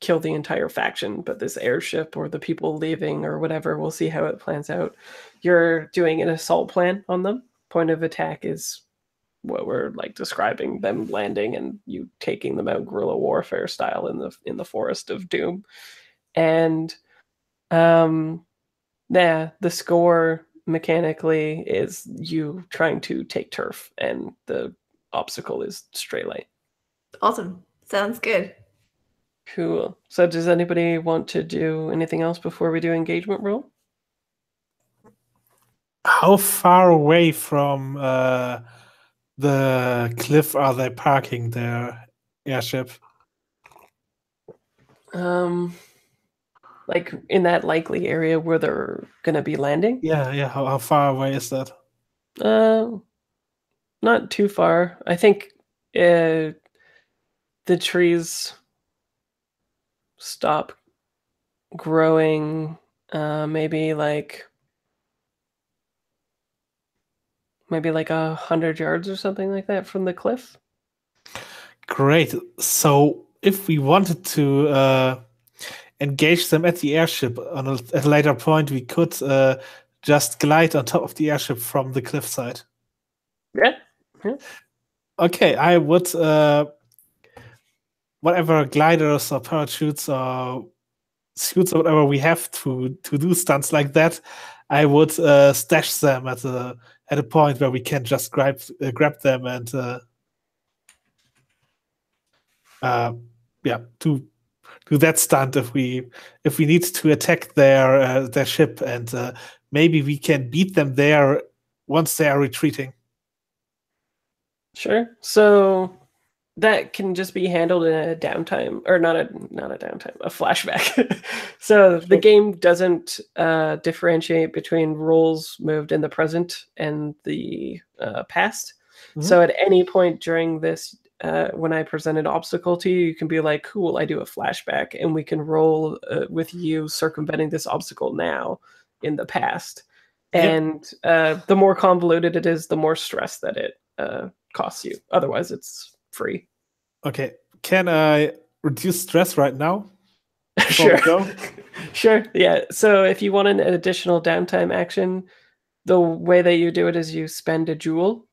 kill the entire faction, but this airship or the people leaving or whatever, we'll see how it plans out. You're doing an assault plan on them. Point of attack is what we're like describing, them landing and you taking them out guerrilla warfare style in the forest of doom. And the score mechanically is you trying to take turf, and the obstacle is Straylight. Awesome. Sounds good. Cool. So does anybody want to do anything else before we do engagement roll? How far away from the cliff are they parking their airship? Like in that likely area where they're gonna be landing? Yeah. How far away is that? Not too far. I think the trees stop growing maybe like 100 yards or something like that from the cliff. Great. So if we wanted to engage them at the airship at a later point, we could just glide on top of the airship from the cliffside. Yeah. Okay, I would whatever gliders or parachutes or suits or whatever we have to do stunts like that, I would stash them at a point where we can just grab them and do that stunt if we need to attack their ship, and maybe we can beat them there once they are retreating. Sure. So that can just be handled in a downtime, or not a downtime, a flashback. So the game doesn't differentiate between roles moved in the present and the past. Mm-hmm. So at any point during this, when I present an obstacle to you, you can be like, cool, I do a flashback, and we can roll with you circumventing this obstacle now in the past. And the more convoluted it is, the more stress that it costs you. Otherwise, it's free. Okay. Can I reduce stress right now? Sure. Go? Sure. Yeah. So if you want an additional downtime action, the way that you do it is you spend a jewel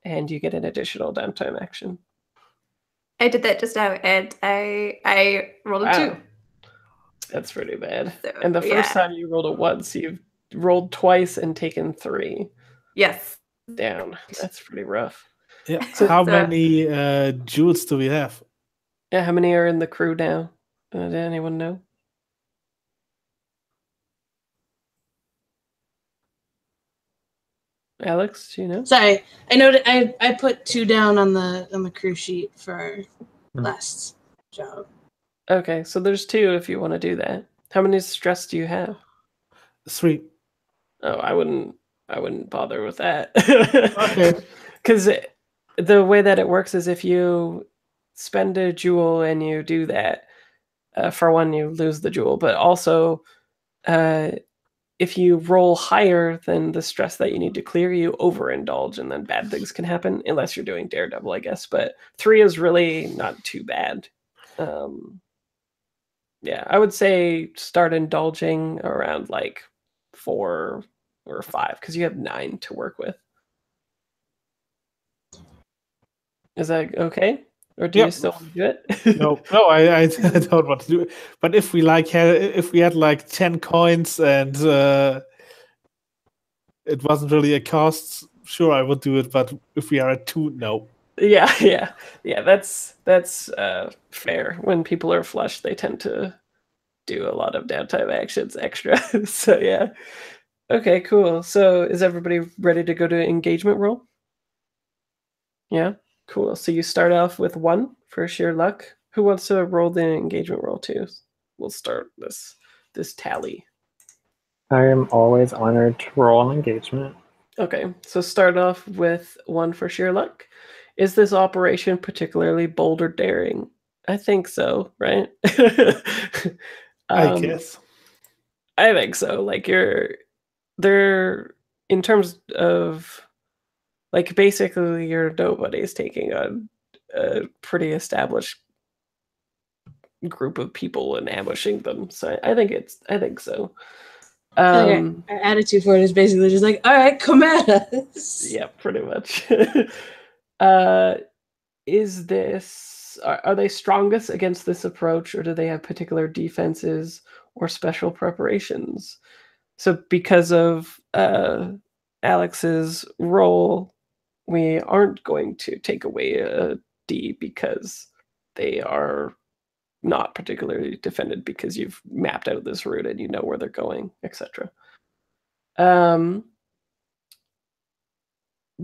and you get an additional downtime action. I did that just now, and I rolled a 2. That's pretty bad. So, and the first time you rolled a 1, so you've rolled twice and taken 3 Yes. down. That's pretty rough. Yeah. How many jewels do we have? Yeah, how many are in the crew now? Does anyone know? Alex, do you know? Sorry, I noted. I put 2 down on the crew sheet for last job. Okay, so there's 2 if you want to do that. How many stress do you have? 3. Oh, I wouldn't bother with that. Okay. Because the way that it works is if you spend a jewel and you do that, for one, you lose the jewel, but also if you roll higher than the stress that you need to clear, you overindulge, and then bad things can happen, unless you're doing Daredevil, I guess. But 3 is really not too bad. Yeah, I would say start indulging around like 4 or 5, because you have 9 to work with. Is that okay? Or do you still want to do it? No, I don't want to do it. But if we had like 10 coins and it wasn't really a cost, sure I would do it. But if we are at 2, no. Yeah. That's fair. When people are flush, they tend to do a lot of downtime actions extra. So yeah. Okay, cool. So is everybody ready to go to engagement roll? Yeah. Cool. So you start off with 1 for sheer luck. Who wants to roll the engagement roll too? We'll start this tally. I am always honored to roll an engagement. Okay, so start off with 1 for sheer luck. Is this operation particularly bold or daring? I think so, right? I guess. I think so. Like they're in terms of like basically your nobody's taking a pretty established group of people and ambushing them. So I think so. Our attitude for it is basically just like, all right, come at us. Yeah, pretty much. Is this are they strongest against this approach, or do they have particular defenses or special preparations? So because of Alex's role, we aren't going to take away a D because they are not particularly defended, because you've mapped out this route and you know where they're going, etc.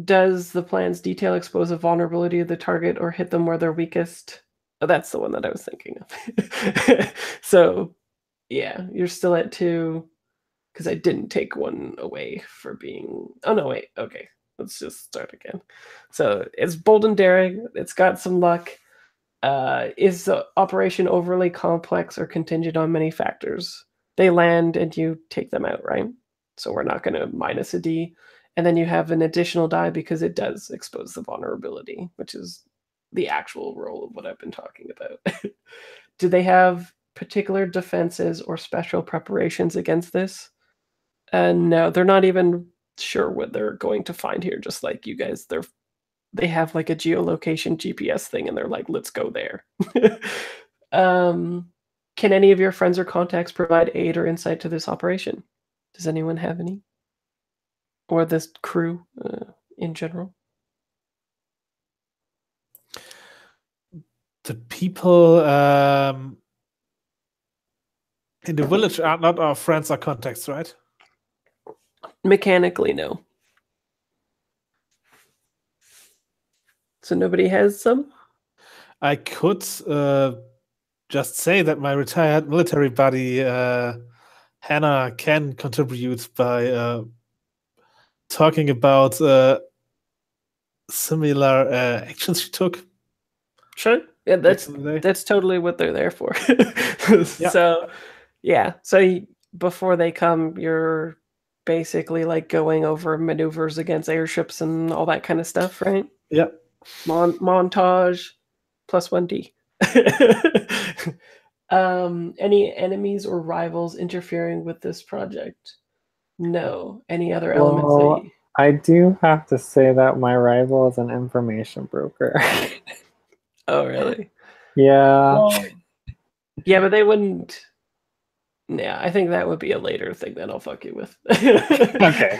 Does the plan's detail expose a vulnerability of the target or hit them where they're weakest? Oh, that's the one that I was thinking of. So, yeah, you're still at 2, because I didn't take 1 away for being... Oh, no, wait. Okay, let's just start again. So, it's bold and daring. It's got some luck. Is the operation overly complex or contingent on many factors? They land and you take them out, right? So we're not going to minus a D. And then you have an additional die because it does expose the vulnerability, which is the actual role of what I've been talking about. Do they have particular defenses or special preparations against this? No, they're not even sure what they're going to find here, just like you guys. They have like a geolocation GPS thing and they're like, let's go there. Can any of your friends or contacts provide aid or insight to this operation? Does anyone have any? Or this crew in general? The people in the village are not our friends or contacts, right? Mechanically, no. So nobody has some? I could just say that my retired military buddy, Hannah, can contribute by talking about similar actions she took. Sure. Yeah, that's totally what they're there for. Yeah. So, yeah. So before they come, you're basically like going over maneuvers against airships and all that kind of stuff, right? Yep. Montage plus 1D. Any enemies or rivals interfering with this project? No. Any other elements that Well, I do have to say that my rival is an information broker. Oh, really? Yeah. Well, yeah, but they wouldn't. Yeah, I think that would be a later thing that I'll fuck you with. Okay.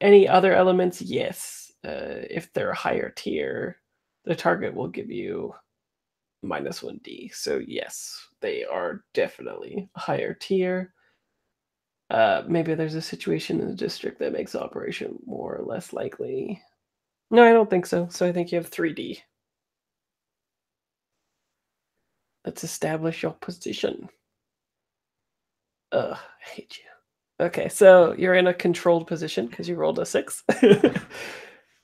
Any other elements? Yes. If they're higher tier, the target will give you -1D. So yes, they are definitely higher tier. Maybe there's a situation in the district that makes operation more or less likely. No, I don't think so. So I think you have 3D. Let's establish your position. Ugh, I hate you. Okay, so you're in a controlled position because you rolled a 6.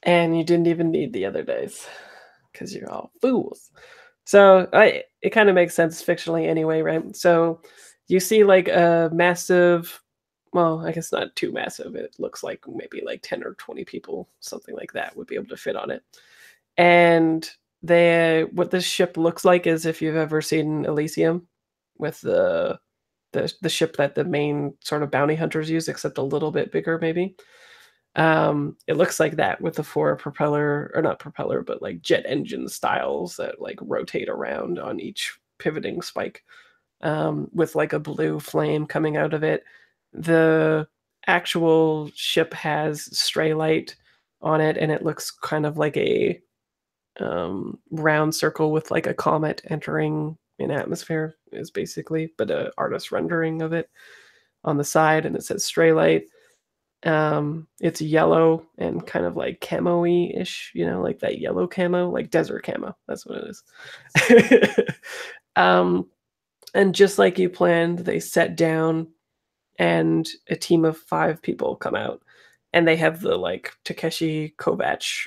And you didn't even need the other dice because you're all fools. So it kind of makes sense fictionally anyway, right? So you see like a massive, well, I guess not too massive. It looks like maybe like 10 or 20 people, something like that, would be able to fit on it. And what this ship looks like is if you've ever seen Elysium with the ship that the main sort of bounty hunters use, except a little bit bigger, maybe. It looks like that with the 4 propeller, or not propeller, but like jet engine styles that like rotate around on each pivoting spike, with like a blue flame coming out of it. The actual ship has Straylight on it, and it looks kind of like a round circle with like a comet entering an atmosphere is basically, but a artist rendering of it on the side, and it says Straylight. It's yellow and kind of like camo-y ish, like that yellow camo, like desert camo. That's what it is. And just like you planned, they set down, and a team of 5 people come out, and they have the like Takeshi Kovacs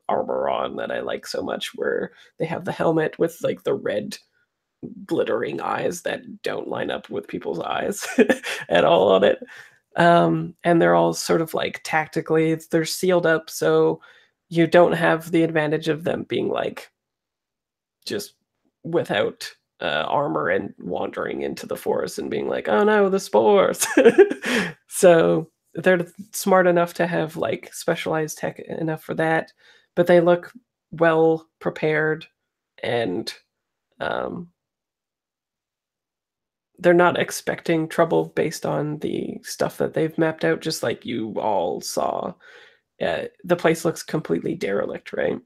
armor on that I like so much, where they have the helmet with like the red glittering eyes that don't line up with people's eyes at all on it. And they're all sort of like tactically, they're sealed up, so you don't have the advantage of them being like just without armor and wandering into the forest and being like, oh no, the spores. So they're smart enough to have like specialized tech enough for that, but they look well prepared, and they're not expecting trouble based on the stuff that they've mapped out, just like you all saw. The place looks completely derelict, right?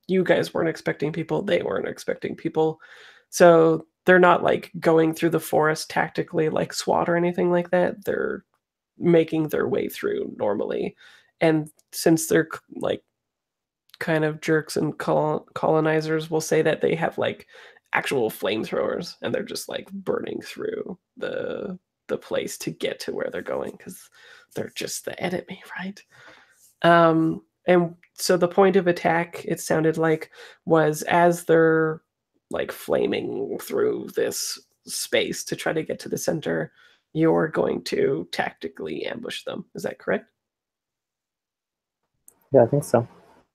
You guys weren't expecting people, they weren't expecting people. So they're not like going through the forest tactically like SWAT or anything like that. They're making their way through normally. And since they're like kind of jerks and colonizers, will say that they have like actual flamethrowers, and they're just like burning through the place to get to where they're going, because they're just the enemy, right? And so the point of attack, it sounded like, was as they're like flaming through this space to try to get to the center, you're going to tactically ambush them. Is that correct? Yeah, I think so.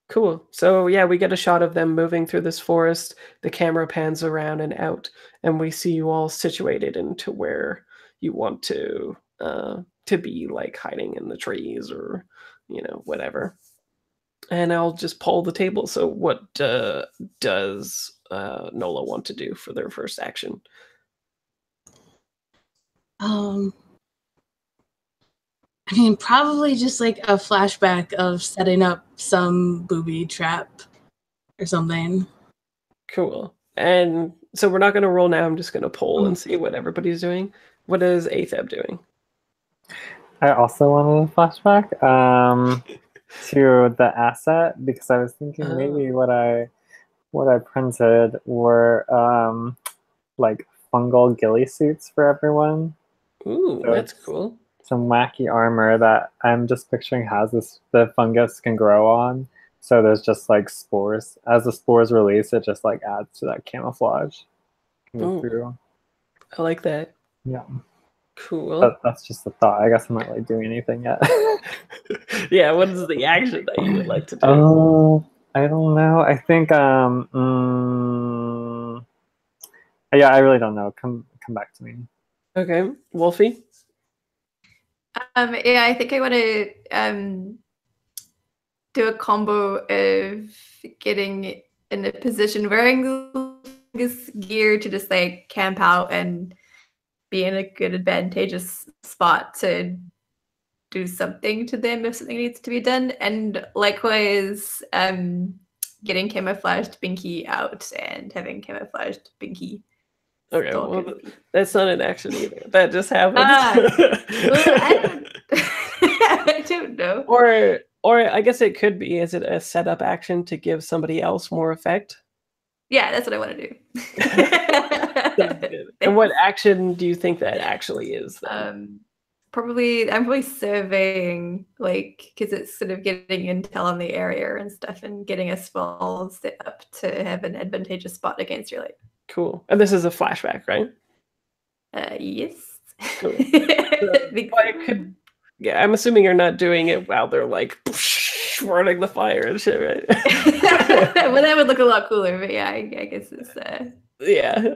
Cool. So yeah, we get a shot of them moving through this forest. The camera pans around and out, and we see you all situated into where you want to be, like hiding in the trees or whatever. And I'll just poll the table. So what does Nola want to do for their first action? I mean, probably just like a flashback of setting up some booby trap or something. Cool. And so we're not going to roll now. I'm just going to poll and see what everybody's doing. What is Atheb doing? I also wanted a flashback to the asset, because I was thinking maybe what I printed were like fungal ghillie suits for everyone. Ooh, so that's cool. Some wacky armor that I'm just picturing has the fungus can grow on. So there's just like spores. As the spores release, it just like adds to that camouflage. Through. I like that. Yeah. Cool. But that's just a thought. I guess I'm not really doing anything yet. Yeah, what is the action that you would like to do? Oh, I don't know. I think yeah, I really don't know. Come back to me. Okay, Wolfie. Yeah, I think I want to do a combo of getting in a position wearing this gear to just like camp out and be in a good advantageous spot to do something to them if something needs to be done, and likewise getting camouflaged Binky out and having camouflaged Binky. Okay, well, that's not an action either. That just happens. Well, I don't know. Or I guess it could be, is it a setup action to give somebody else more effect? Yeah, that's what I want to do. And what action do you think that actually is then? I'm probably surveying, like, because it's sort of getting intel on the area and stuff and getting us all set up to have an advantageous spot against Straylight. Cool. And this is a flashback, right? Yes. Cool. Yeah, I'm assuming you're not doing it while they're like running the fire and shit, right? Well, that would look a lot cooler, but yeah, I guess it's yeah.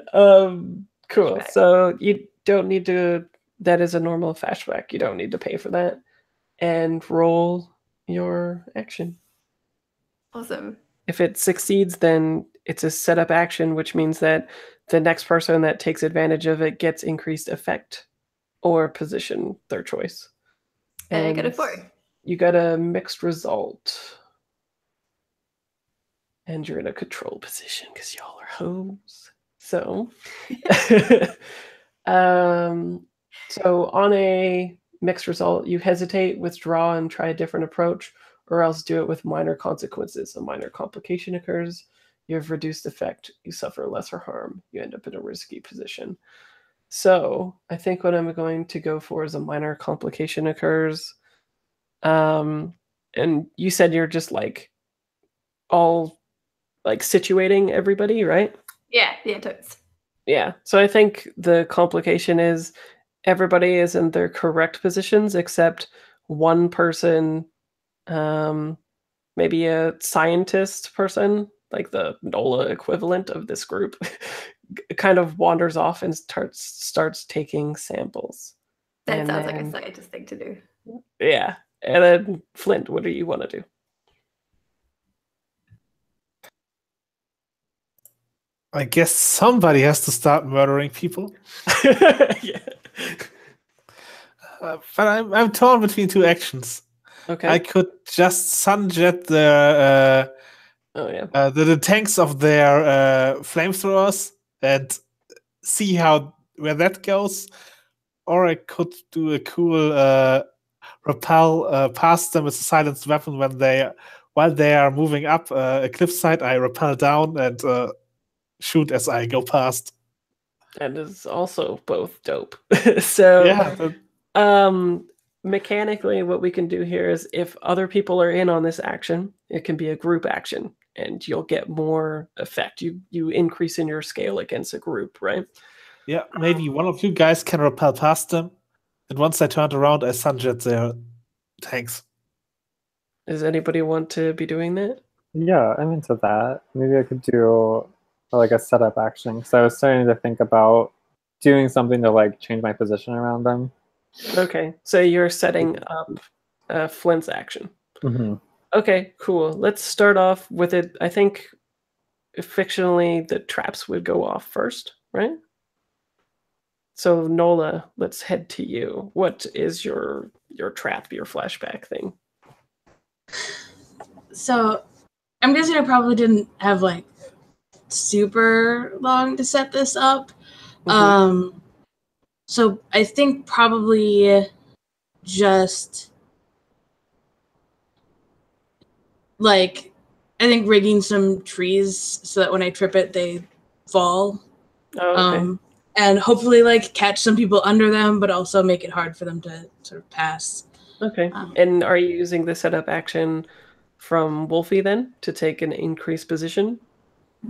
Cool. Flashback. So you don't need to. That is a normal flashback. You don't need to pay for that. And roll your action. Awesome. If it succeeds, then it's a setup action, which means that the next person that takes advantage of it gets increased effect or position, their choice. And I got a 4. You got a mixed result. And you're in a control position because y'all are hoes. So, so on a mixed result, you hesitate, withdraw, and try a different approach, or else do it with minor consequences. A minor complication occurs. You have reduced effect. You suffer lesser harm. You end up in a risky position. So I think what I'm going to go for is a minor complication occurs. And you said you're just like all like situating everybody, right? Yeah, totes. Yeah. So I think the complication is everybody is in their correct positions except one person, maybe a scientist person, like the NOLA equivalent of this group, kind of wanders off and starts taking samples. That sounds like a scientist thing to do. Yeah. And then Flint, what do you want to do? I guess somebody has to start murdering people. Yeah. But I'm torn between two actions. Okay. I could just sunjet the the tanks of their flamethrowers and see where that goes, or I could do a cool rappel past them with a silenced weapon while they are moving up a cliffside. I rappel down and shoot as I go past. That is also both dope. So yeah. Mechanically, what we can do here is if other people are in on this action, it can be a group action, and you'll get more effect. You increase in your scale against a group, right? Yeah, maybe one of you guys can rappel past them, and once I turned around, I sunjet their tanks. Does anybody want to be doing that? Yeah, I'm into that. Maybe I could do like a setup action, because I was starting to think about doing something to like change my position around them. Okay, so you're setting up Flint's action. Mm-hmm. Okay, cool. Let's start off with it. I think fictionally the traps would go off first, right? So Nola, let's head to you. What is your trap, your flashback thing? So I'm guessing I probably didn't have like super long to set this up. Mm-hmm. So I think probably just like rigging some trees so that when I trip it they fall. Oh, okay. And hopefully like catch some people under them, but also make it hard for them to sort of pass. Okay. And are you using the setup action from Wolfie then to take an increased position?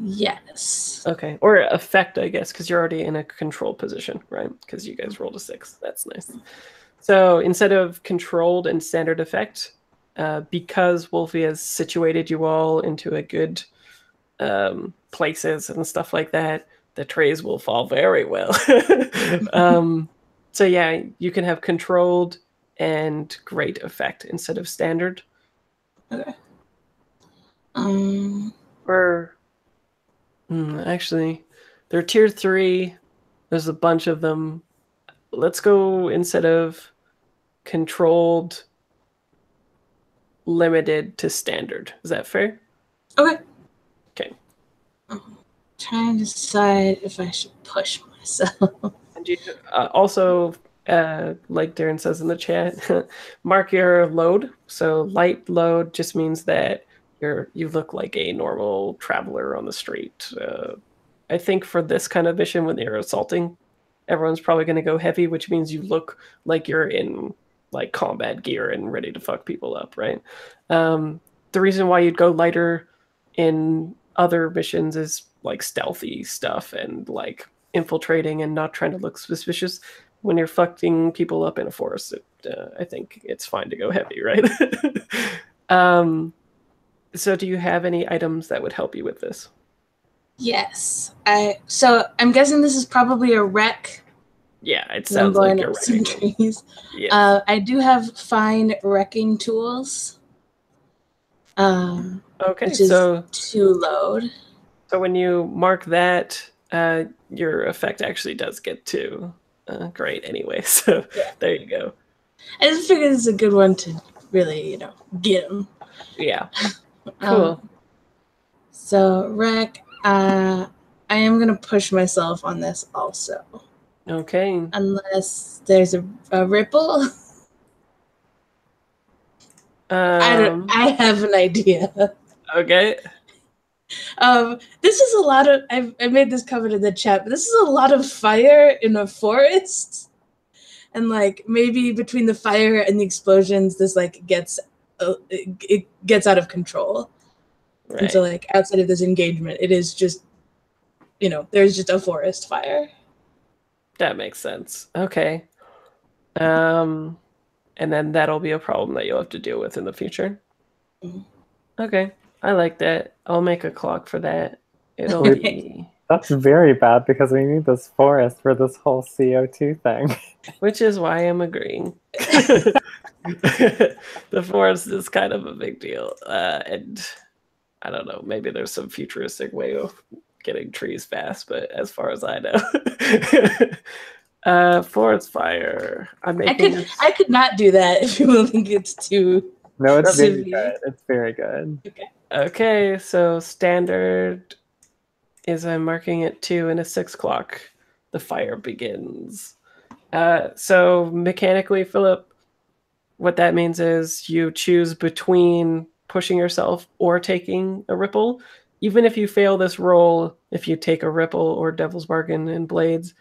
Yes. Okay, or effect, I guess, because you're already in a control position, right? Because you guys rolled a 6. That's nice. So instead of controlled and standard effect, because Wolfie has situated you all into a good places and stuff like that, the trays will fall very well. So yeah, you can have controlled and great effect instead of standard. Okay. Or actually, they're tier 3. There's a bunch of them. Let's go instead of controlled, limited to standard. Is that fair? Okay. Okay. Trying to decide if I should push myself. And you also, like Darren says in the chat, mark your load. So light load just means that you look like a normal traveler on the street. I think for this kind of mission, when they're assaulting, everyone's probably going to go heavy, which means you look like you're in like combat gear and ready to fuck people up, right? The reason why you'd go lighter in other missions is like stealthy stuff and like infiltrating and not trying to look suspicious. When you're fucking people up in a forest, I think it's fine to go heavy, right? So do you have any items that would help you with this? Yes. So I'm guessing this is probably a wreck. Yeah, it sounds like you're wrecking. Trees. Yes. I do have fine wrecking tools. Okay, which is so 2 load. So when you mark that, your effect actually does get to great anyway. So Yeah. There you go. I just figured it's a good one to really, get them. Yeah. Cool. So wreck, I am gonna push myself on this also. Okay. Unless there's a ripple. I have an idea. Okay. This is a lot of. I made this comment in the chat, but this is a lot of fire in a forest, and like maybe between the fire and the explosions, this like gets it gets out of control. Right. And so like outside of this engagement, it is just there's just a forest fire. That makes sense. Okay. And then that'll be a problem that you'll have to deal with in the future. Mm-hmm. Okay. I like that. I'll make a clock for that. It'll be... That's very bad because we need this forest for this whole CO2 thing. Which is why I'm agreeing. The forest is kind of a big deal. And I don't know, maybe there's some futuristic way of getting trees fast, but as far as I know. Forest fire. I could not do that if you think it's too... No, it's very good. It's very good. Okay, so standard is I'm marking it 2 and a 6 clock. The fire begins. So mechanically, Philip, what that means is you choose between pushing yourself or taking a ripple. Even if you fail this roll, if you take a ripple or Devil's Bargain and Blades,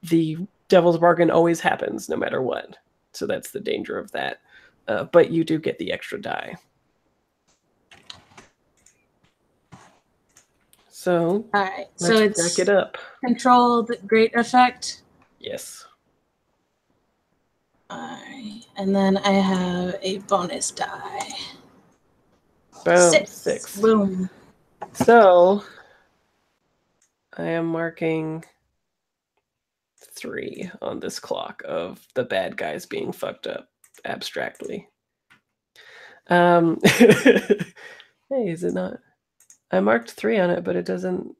the Devil's Bargain always happens no matter what. So that's the danger of that. But you do get the extra die. So, all right. So it's back it up. Controlled great effect. Yes. All right. And then I have a bonus die. Boom. 6. Boom. So I am marking 3 on this clock of the bad guys being fucked up abstractly. Hey, is it not? I marked 3 on it, but it doesn't.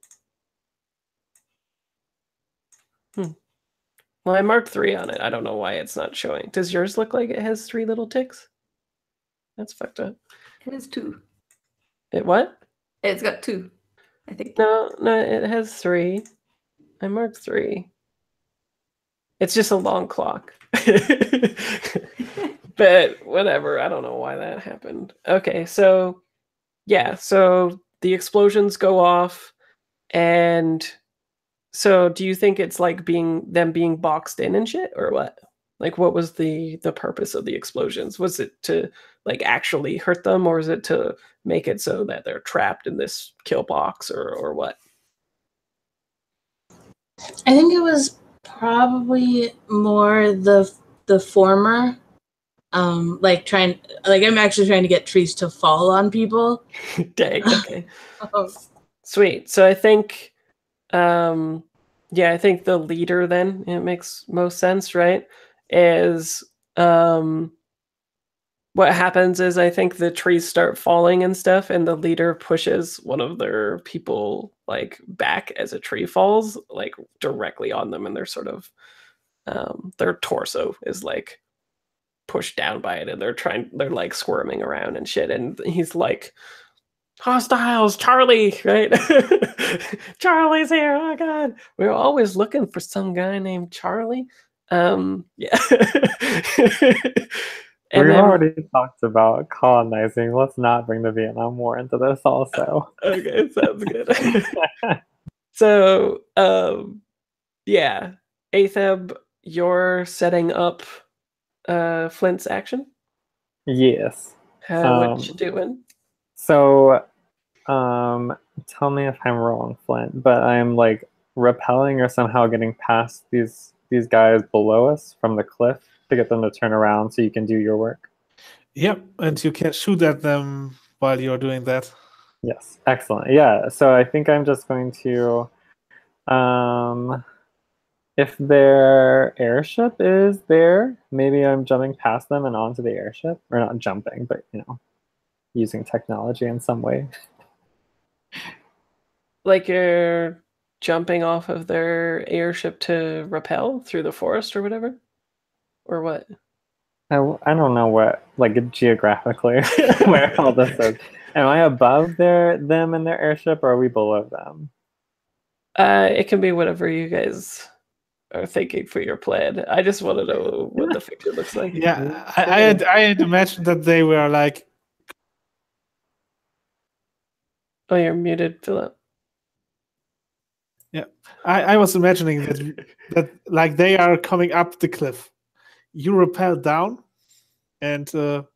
Well, I marked 3 on it. I don't know why it's not showing. Does yours look like it has 3 little ticks? That's fucked up. It has 2. It what? It's got 2, I think. No, it has 3. I marked 3. It's just a long clock. But whatever. I don't know why that happened. Okay, so yeah, so the explosions go off, and so do you think it's like them being boxed in and shit, or what? Like, what was the purpose of the explosions? Was it to like actually hurt them, or is it to make it so that they're trapped in this kill box, or what? I think it was probably more the former. Like I'm actually trying to get trees to fall on people. Dang. Okay. Sweet. So I think, I think the leader then, it makes most sense, right? Is what happens is I think the trees start falling and stuff, and the leader pushes one of their people like back as a tree falls, like directly on them, and they're sort of their torso is like pushed down by it, and they're like squirming around and shit, and he's like, hostiles, Charlie, right? Charlie's here. Oh god, we're always looking for some guy named Charlie. Yeah. And We've then, already talked about colonizing. Let's not bring the Vietnam War into this also. okay, sounds good. So, yeah, Atheb, you're setting up Flint's action. Yes. What you doing? So, tell me if I'm wrong, Flint, but I'm like repelling or somehow getting past these guys below us from the cliff to get them to turn around so you can do your work. Yep, and you can shoot at them while you're doing that. Yes, excellent. Yeah, so I think I'm just going to, if their airship is there, maybe I'm jumping past them and onto the airship, or not jumping, but using technology in some way. Like you're jumping off of their airship to rappel through the forest or whatever? Or what? I don't know what, like, geographically where all this is. Am I above them and their airship, or are we below them? It can be whatever you guys are thinking for your plan. I just want to know what the picture looks like. Yeah, I had imagined that they were like. Oh, you're muted, Philip. Yeah, I was imagining that like they are coming up the cliff. You rappel down, and the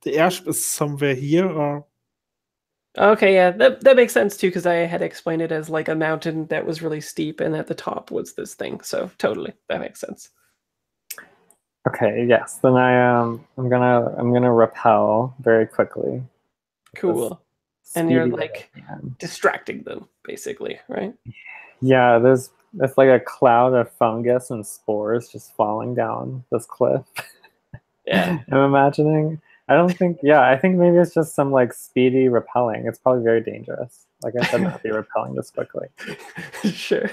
airship is somewhere here, or. Okay, yeah, that makes sense too, because I had explained it as like a mountain that was really steep, and at the top was this thing. So totally, that makes sense. Okay, yes. Then I'm gonna rappel very quickly. Cool. And you're like distracting them, basically, right? Yeah, it's like a cloud of fungus and spores just falling down this cliff. Yeah. I'm imagining. I think maybe it's just some like speedy rappelling. It's probably very dangerous. Like I said, not be rappelling this quickly. Sure.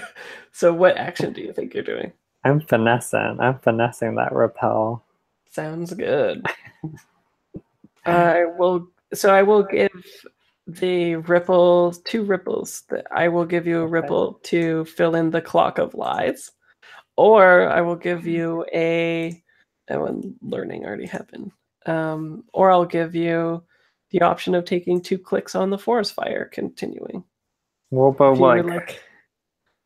So what action do you think you're doing? I'm finessing that rappel. Sounds good. I will give the ripple 2 ripples. I will give you a ripple to fill in the clock of lies, or I will give you that one learning already happened. Or I'll give you the option of taking 2 clicks on the forest fire, continuing. Well, but like,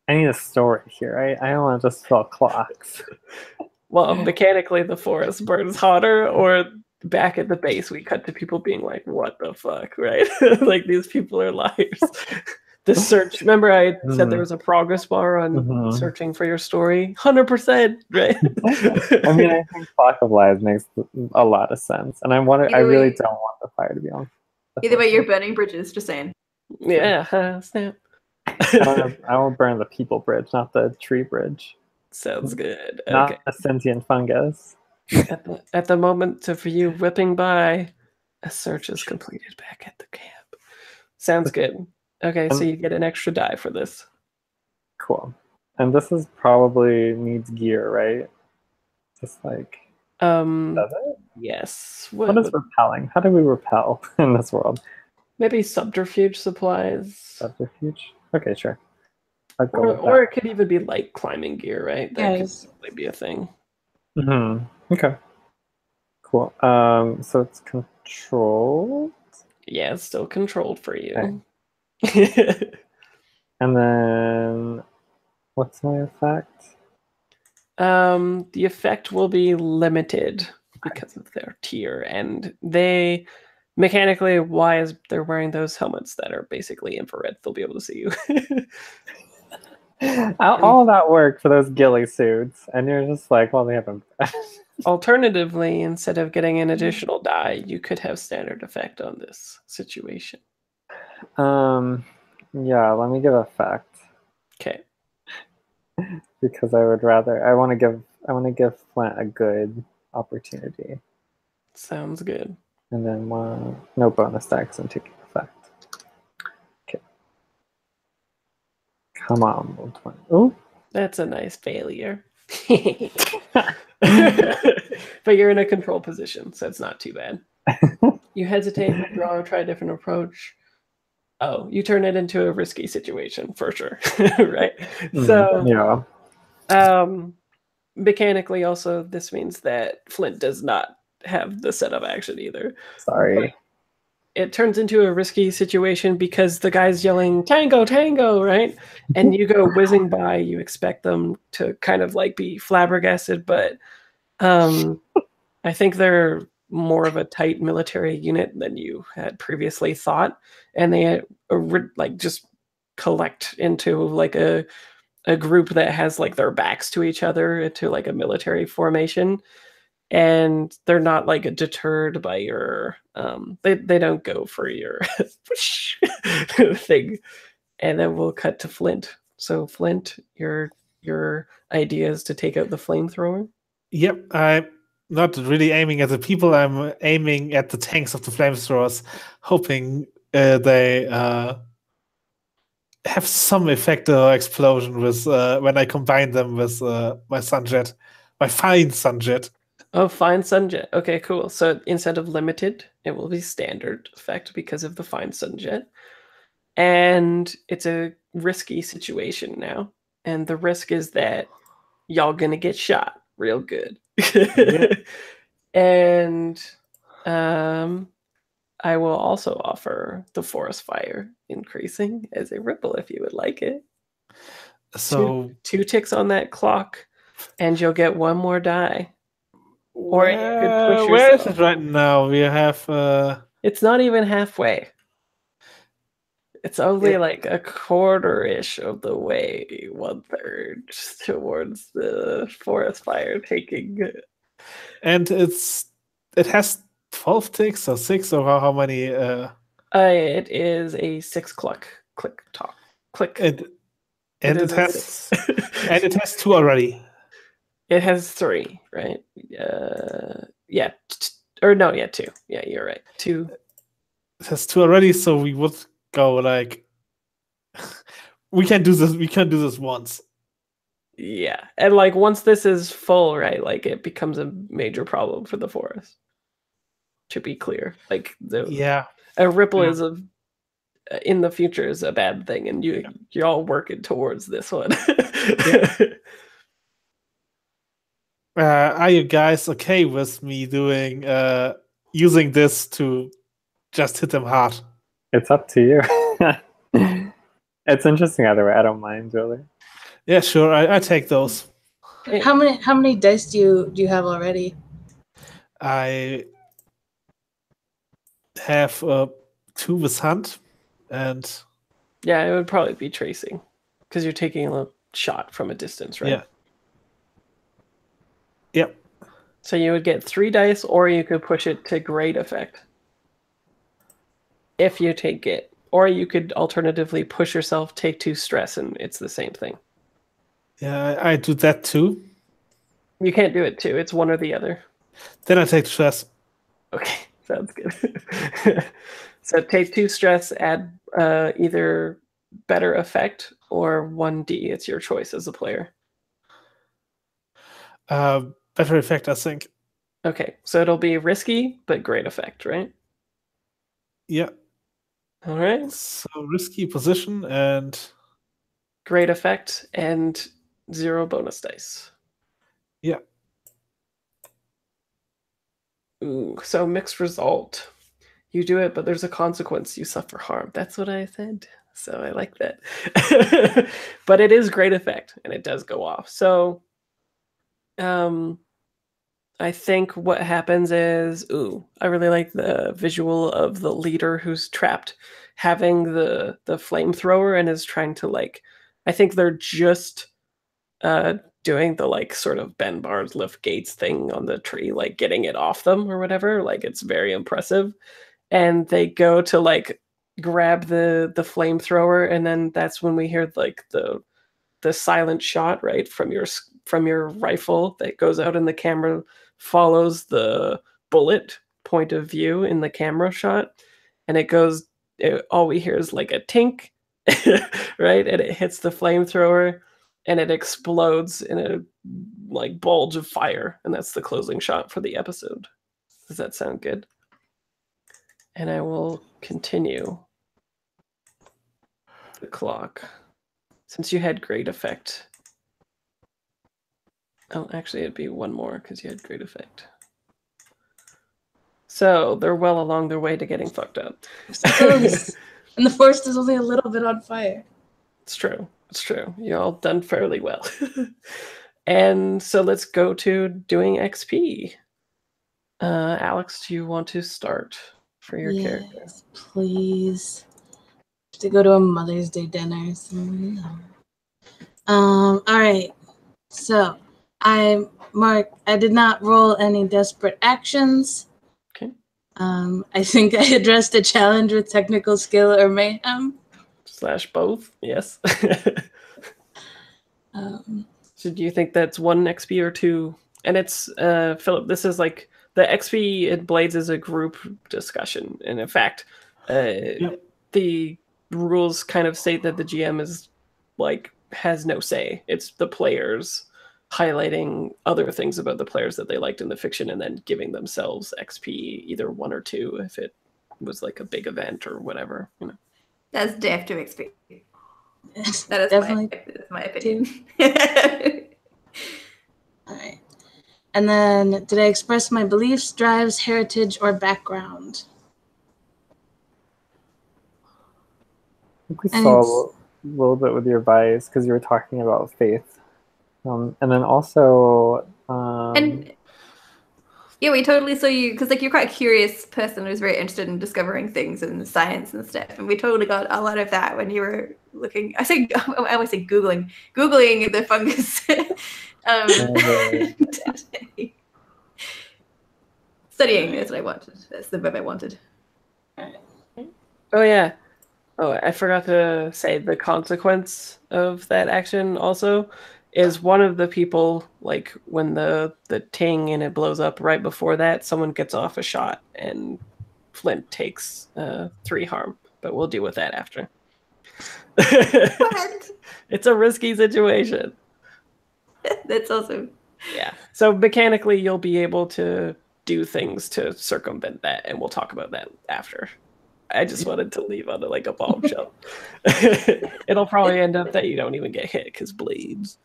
I need a story here. I don't want to just fill clocks. Well, mechanically, the forest burns hotter, or back at the base, we cut to people being like, what the fuck, right? Like, these people are liars. The search, remember I said there was a progress bar on searching for your story? 100%, right? I mean, I think Clock of Lies makes a lot of sense. And I really don't want the fire to be on. Either way, you're burning bridges, just saying. Yeah, snap. I will burn the people bridge, not the tree bridge. Sounds good. Not a sentient fungus. At the moment of you whipping by, a search is completed back at the camp. Sounds good. Okay, so you get an extra die for this. Cool. And this is probably needs gear, right? Just like does it? Yes. What is repelling? How do we repel in this world? Maybe subterfuge supplies. Subterfuge? Okay, sure. Or it could even be like climbing gear, right? That could probably be a thing. Okay. Cool. So it's controlled. Yeah, it's still controlled for you. Okay. And then what's my effect? The effect will be limited because of their tier, and they mechanically, why is they're wearing those helmets that are basically infrared? They'll be able to see you. All that work for those ghillie suits, and you're just like, well, they have them. Alternatively, instead of getting an additional die, you could have standard effect on this situation. Yeah, let me give effect Okay. because I want to give Flint a good opportunity, Sounds good. and then no bonus dice and taking effect. Okay, come on, roll 20. Oh, That's a nice failure. But you're in a control position, so it's not too bad. You hesitate, withdraw, try a different approach. Oh, you turn it into a risky situation for sure. Right? So yeah. Mechanically also this means that Flint does not have the setup action either. Sorry. It turns into a risky situation because the guy's yelling tango, tango, right? And you go whizzing by, you expect them to kind of like be flabbergasted, but I think they're more of a tight military unit than you had previously thought, and they like just collect into like a group that has like their backs to each other into like a military formation, and they're not like deterred by your they don't go for your thing. And then we'll cut to Flint. So Flint, your idea is to take out the flamethrower? Yep, I'm not really aiming at the people. I'm aiming at the tanks of the flamethrowers, hoping they have some effect or explosion with when I combine them with my Sunjet, my fine Sunjet. Oh, fine Sunjet. Okay, cool. So instead of limited, it will be standard effect because of the fine Sunjet. And it's a risky situation now. And the risk is that y'all gonna get shot real good. Yeah. And I will also offer the forest fire increasing as a ripple if you would like it. So two ticks on that clock, and you'll get one more die. Or you could push yourself. Where is it right now? We have. It's not even halfway. It's only like a quarter-ish of the way, 1/3 towards the forest fire taking. And it has 12 ticks or 6 or how many? It is a 6 click talk click. And it has and it has 2 already. It has 3, right? Yeah, or no, yeah, 2. Yeah, you're right. 2. It has 2 already, so we would go like we can do this. We can do this once. Yeah, and like once this is full, right? Like it becomes a major problem for the forest. To be clear, like a ripple is in the future is a bad thing, and you're all working towards this one. Are you guys okay with me doing using this to just hit them hard? It's up to you. It's interesting either way. I don't mind really. Yeah, sure. I take those. How many dice do you have already? I have 2 with hunt, and yeah, it would probably be tracing because you're taking a shot from a distance, right? Yeah. Yep. So you would get 3 dice, or you could push it to great effect if you take it, or you could alternatively push yourself, take 2 stress, and it's the same thing. Yeah, I do that too. You can't do it too. It's one or the other. Then I take stress. Okay, sounds good. So take 2 stress, add either better effect or 1d. It's your choice as a player. Better effect, I think. Okay, so it'll be risky, but great effect, right? Yeah. All right. So risky position and great effect and 0 bonus dice. Yeah. Ooh, so mixed result. You do it, but there's a consequence. You suffer harm. That's what I said. So I like that. But it is great effect, and it does go off. So I think what happens is, I really like the visual of the leader who's trapped having the flamethrower and is trying to like, I think they're just doing the like sort of Ben Barnes lift gates thing on the tree, like getting it off them or whatever. Like it's very impressive. And they go to like grab the flamethrower, and then that's when we hear like the silent shot, right, from your rifle that goes out, and the camera follows the bullet point of view in the camera shot, and all we hear is like a tink, right, and it hits the flamethrower and it explodes in a like bulge of fire, and that's the closing shot for the episode. Does that sound good? And I will continue the clock. Since you had great effect. Oh, actually, it'd be one more because you had great effect. So they're well along their way to getting fucked up. And the forest is only a little bit on fire. It's true. It's true. You all done fairly well. And so let's go to doing XP. Alex, do you want to start for your character? Please. To go to a Mother's Day dinner. So all right. So I did not roll any desperate actions. Okay. I think I addressed a challenge with technical skill or mayhem. / both, yes. So do you think that's 1 XP or 2? And it's Philip, this is like the XP in Blades is a group discussion. And in fact, the rules kind of state that the GM is like has no say. It's the players highlighting other things about the players that they liked in the fiction and then giving themselves XP, either 1 or 2 if it was like a big event or whatever, you know. That's def to XP. That is definitely my opinion. All right. And then, did I express my beliefs, drives, heritage, or background? I think we saw a little bit with your bias because you were talking about faith. And then also... and yeah, we totally saw you, because like you're quite a curious person who's very interested in discovering things and science and stuff. And we totally got a lot of that when you were looking, I always say Googling the fungus. Studying is what I wanted. That's the verb I wanted. Oh, yeah. Oh, I forgot to say the consequence of that action also is one of the people, like when the ting and it blows up right before that, someone gets off a shot and Flint takes 3 harm, but we'll deal with that after. What? It's a risky situation. That's awesome. Yeah. So mechanically, you'll be able to do things to circumvent that, and we'll talk about that after. I just wanted to leave on like a bombshell. It'll probably end up that you don't even get hit because blades.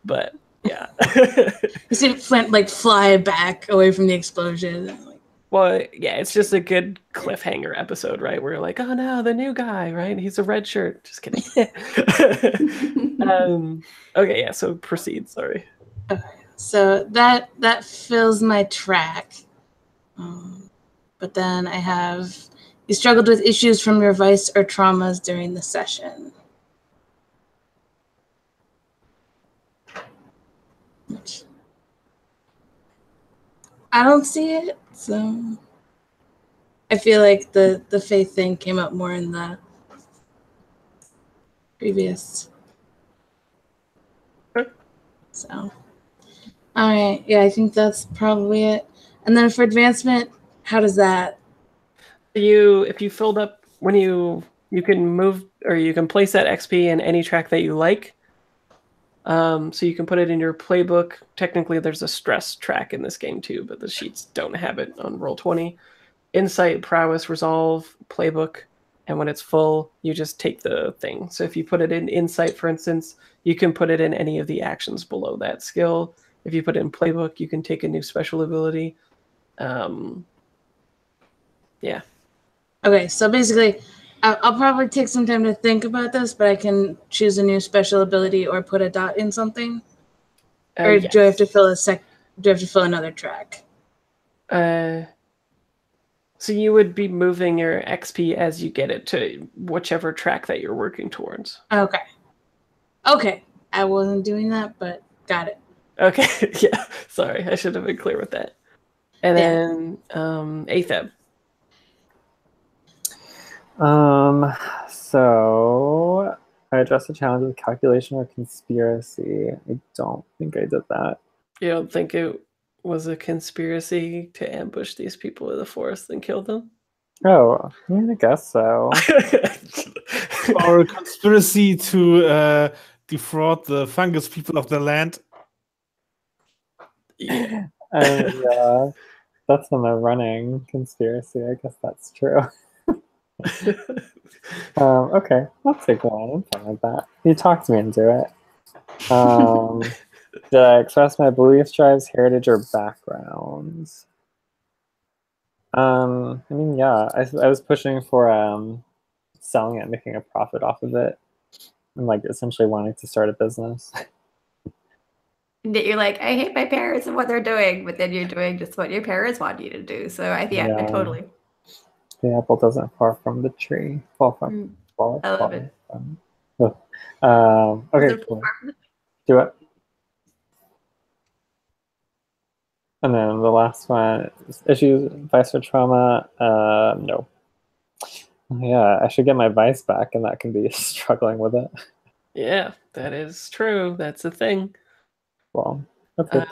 But yeah. You see Flint like fly back away from the explosion. Well, yeah, it's just a good cliffhanger episode, right? Where you're like, oh no, the new guy, right? He's a red shirt. Just kidding. Okay, yeah, so proceed, sorry. Okay, so that fills my track. But then I have... You struggled with issues from your vice or traumas during the session. I don't see it, so I feel like the faith thing came up more in the previous. So, all right, yeah, I think that's probably it. And then for advancement, how does that? If you filled up when you can move or you can place that XP in any track that you like. So you can put it in your playbook. Technically, there's a stress track in this game too, but the sheets don't have it on Roll20. Insight, prowess, resolve, playbook, and when it's full, you just take the thing. So if you put it in insight, for instance, you can put it in any of the actions below that skill. If you put it in playbook, you can take a new special ability. Yeah. Okay, so basically, I'll probably take some time to think about this, but I can choose a new special ability or put a dot in something. Or do I have Yes. to fill Do I have to fill another track? So you would be moving your XP as you get it to whichever track that you're working towards. Okay. Okay. I wasn't doing that, but got it. Okay, yeah. Sorry, I should have been clear with that. And then Atheb. So I addressed the challenge with calculation or conspiracy. I don't think I did that. You don't think it was a conspiracy to ambush these people in the forest and kill them? Oh, I mean, I guess so. Or a conspiracy to defraud the fungus people of the land. Yeah. Yeah, that's on the running conspiracy. I guess that's true. Okay, I'll take one. I'm fine with that. You talked me into it. Did I express my beliefs, drives, heritage, or backgrounds? I mean, yeah, I was pushing for selling it, making a profit off of it, and like essentially wanting to start a business. That you're like, I hate my parents and what they're doing, but then you're doing just what your parents want you to do. So Yeah. totally. The apple doesn't fall from the tree. Fall I love it. from. Okay, cool. Do it. And then the last one, issues, vice or trauma. No. Yeah, I should get my vice back, and that can be struggling with it. Yeah, that is true. That's the thing. Well, okay,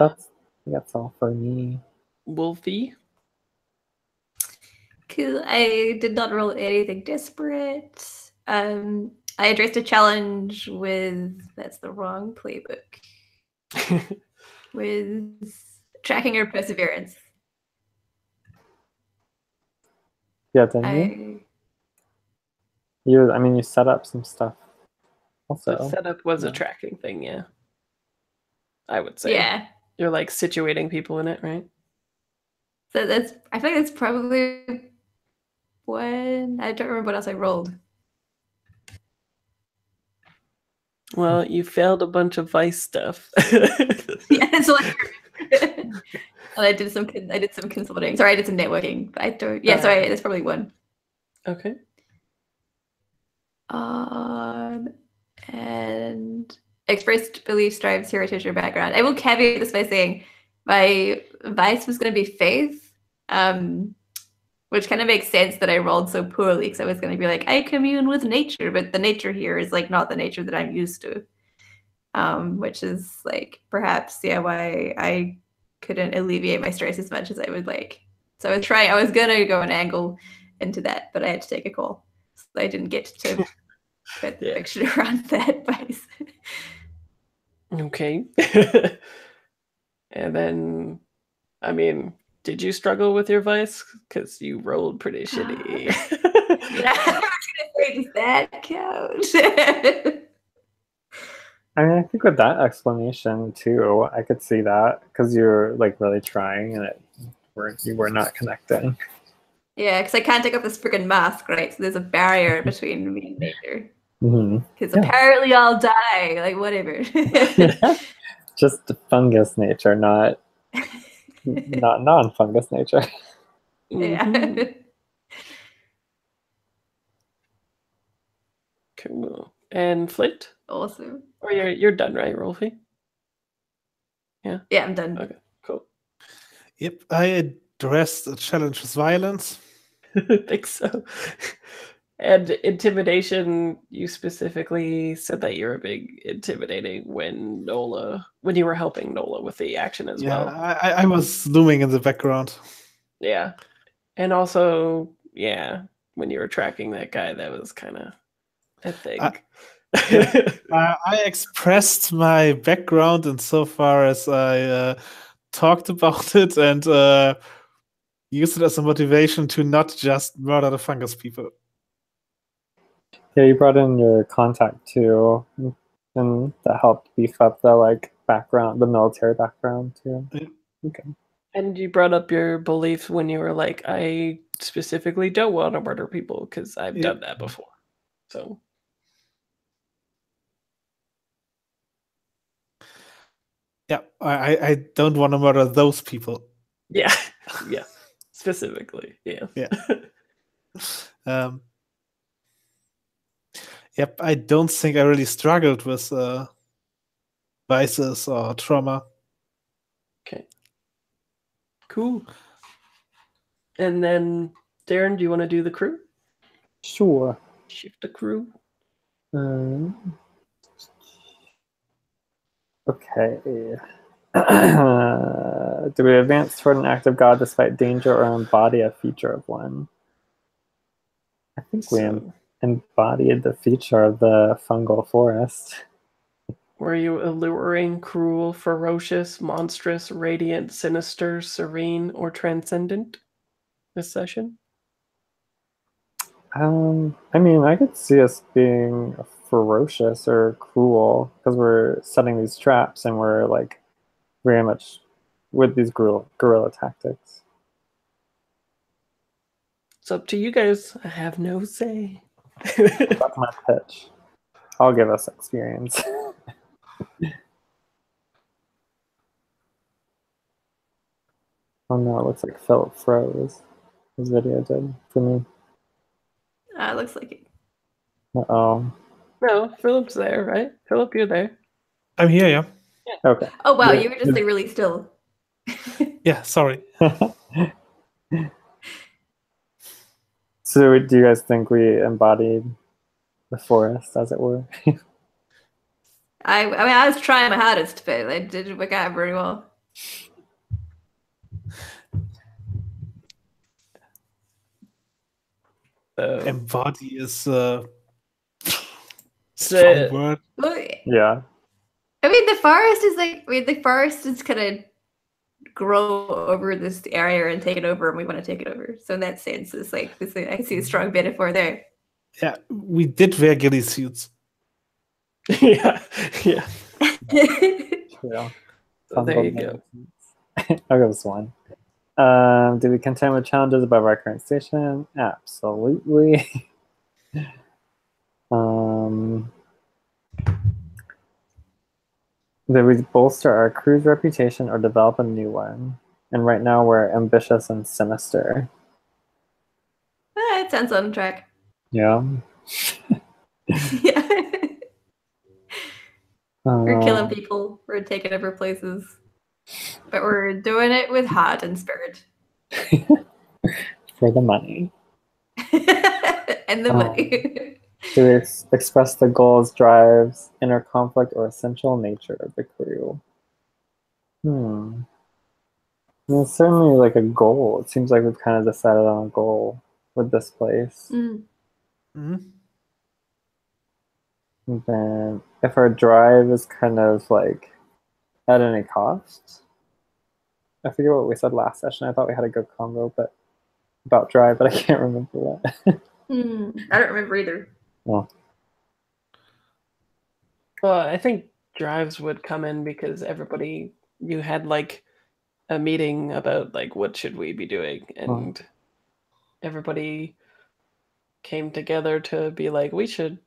that's all for me. Wolfie. Cool. I did not roll anything desperate. I addressed a challenge with that's the wrong playbook. With tracking your perseverance. Yeah, didn't you? You set up some stuff. Also, the setup was a tracking thing, yeah. I would say. Yeah. You're like situating people in it, right? So I think that's probably one. I don't remember what else I rolled. Well, you failed a bunch of vice stuff. Yeah, it's like I did some consulting. Sorry, I did some networking. But I don't. Yeah, sorry, that's probably one. Okay. And expressed beliefs, drives, heritage, or background. I will caveat this by saying my vice was going to be faith, which kind of makes sense that I rolled so poorly because I was going to be like, I commune with nature, but the nature here is like not the nature that I'm used to, which is like perhaps why I couldn't alleviate my stress as much as I would like. So I was going to go an angle into that, but I had to take a call, so I didn't get to put the fiction around that vice. Okay. And then, did you struggle with your vice? Because you rolled pretty shitty. Yeah, does that count? I think with that explanation too, I could see that because you're like really trying and you were not connecting. Yeah, because I can't take off this freaking mask, right? So there's a barrier between me and nature. Because apparently I'll die, like whatever. Just fungus nature, not non-fungus nature. Yeah. Cool. And Flint? Awesome. Or you're done, right, Rolfie? Yeah. Yeah, I'm done. Okay, cool. Yep, I addressed the challenge with violence. I think so. And intimidation, you specifically said that you were big intimidating when you were helping Nola with the action as well. Yeah, I was looming in the background. Yeah. And also, when you were tracking that guy, that was kind of a thing. I expressed my background insofar as I talked about it and used it as a motivation to not just murder the fungus people. Yeah, you brought in your contact too, and that helped beef up the background, the military background too. Yeah. Okay. And you brought up your beliefs when you were like, I specifically don't want to murder people because I've done that before. So. Yeah, I don't want to murder those people. Yeah, yeah, specifically, yeah. Yeah. Yep, I don't think I really struggled with vices or trauma. Okay. Cool. And then, Darren, do you want to do the crew? Sure. Shift the crew. Okay. Do we advance toward an act of God despite danger or embody a feature of one? I think we embodied the feature of the fungal forest. Were you alluring, cruel, ferocious, monstrous, radiant, sinister, serene, or transcendent this session? I mean, I could see us being ferocious or cruel because we're setting these traps and we're like very much with these guerrilla tactics. It's up to you guys. I have no say. That's my pitch. I'll give us experience. Oh no, it looks like Philip froze. His video did for me. Looks like it. Uh-oh. No, Philip's there, right? Philip, you're there. I'm here, yeah. Okay. Oh wow, Yeah. you were just like really still. Yeah, sorry. So do you guys think we embodied the forest, as it were? I mean, I was trying my hardest, but it didn't work out very well. Embody is So- strong word. Well, Yeah. I mean, the forest is like, the forest is gonna grow over this area and take it over, and we want to take it over. So in that sense, it's like this. I see a strong metaphor there. Yeah, we did wear ghillie suits. yeah. Yeah. So there you go. I'll go this one. Do we contend with challenges above our current station? Absolutely. Did we bolster our crew's reputation or develop a new one? And right now we're ambitious and sinister. It sounds on track. Yeah. Yeah. We're killing Um, people. We're taking over places. But we're doing it with heart and spirit. for the money. And the money. Do we express the goals, drives, inner conflict, or essential nature of the crew? I mean, it's certainly like a goal. It seems like we've kind of decided on a goal with this place. Mm-hmm. And then if our drive is kind of like at any cost, I forget what we said last session. I thought we had a good combo, but about drive, but I can't remember what. I don't remember either. Well, I think drives would come in because you had like a meeting about like what should we be doing, and everybody came together to be like, we should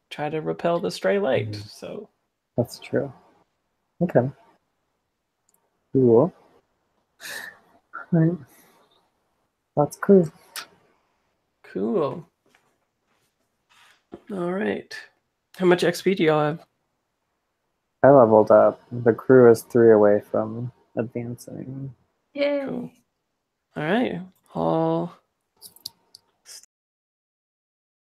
try to repel the Straylight. So that's true. Okay. Cool. Right. That's cool. Cool. All right. How much XP do y'all have? I leveled up. The crew is 3 away from advancing. Yay. Cool. All right. I'll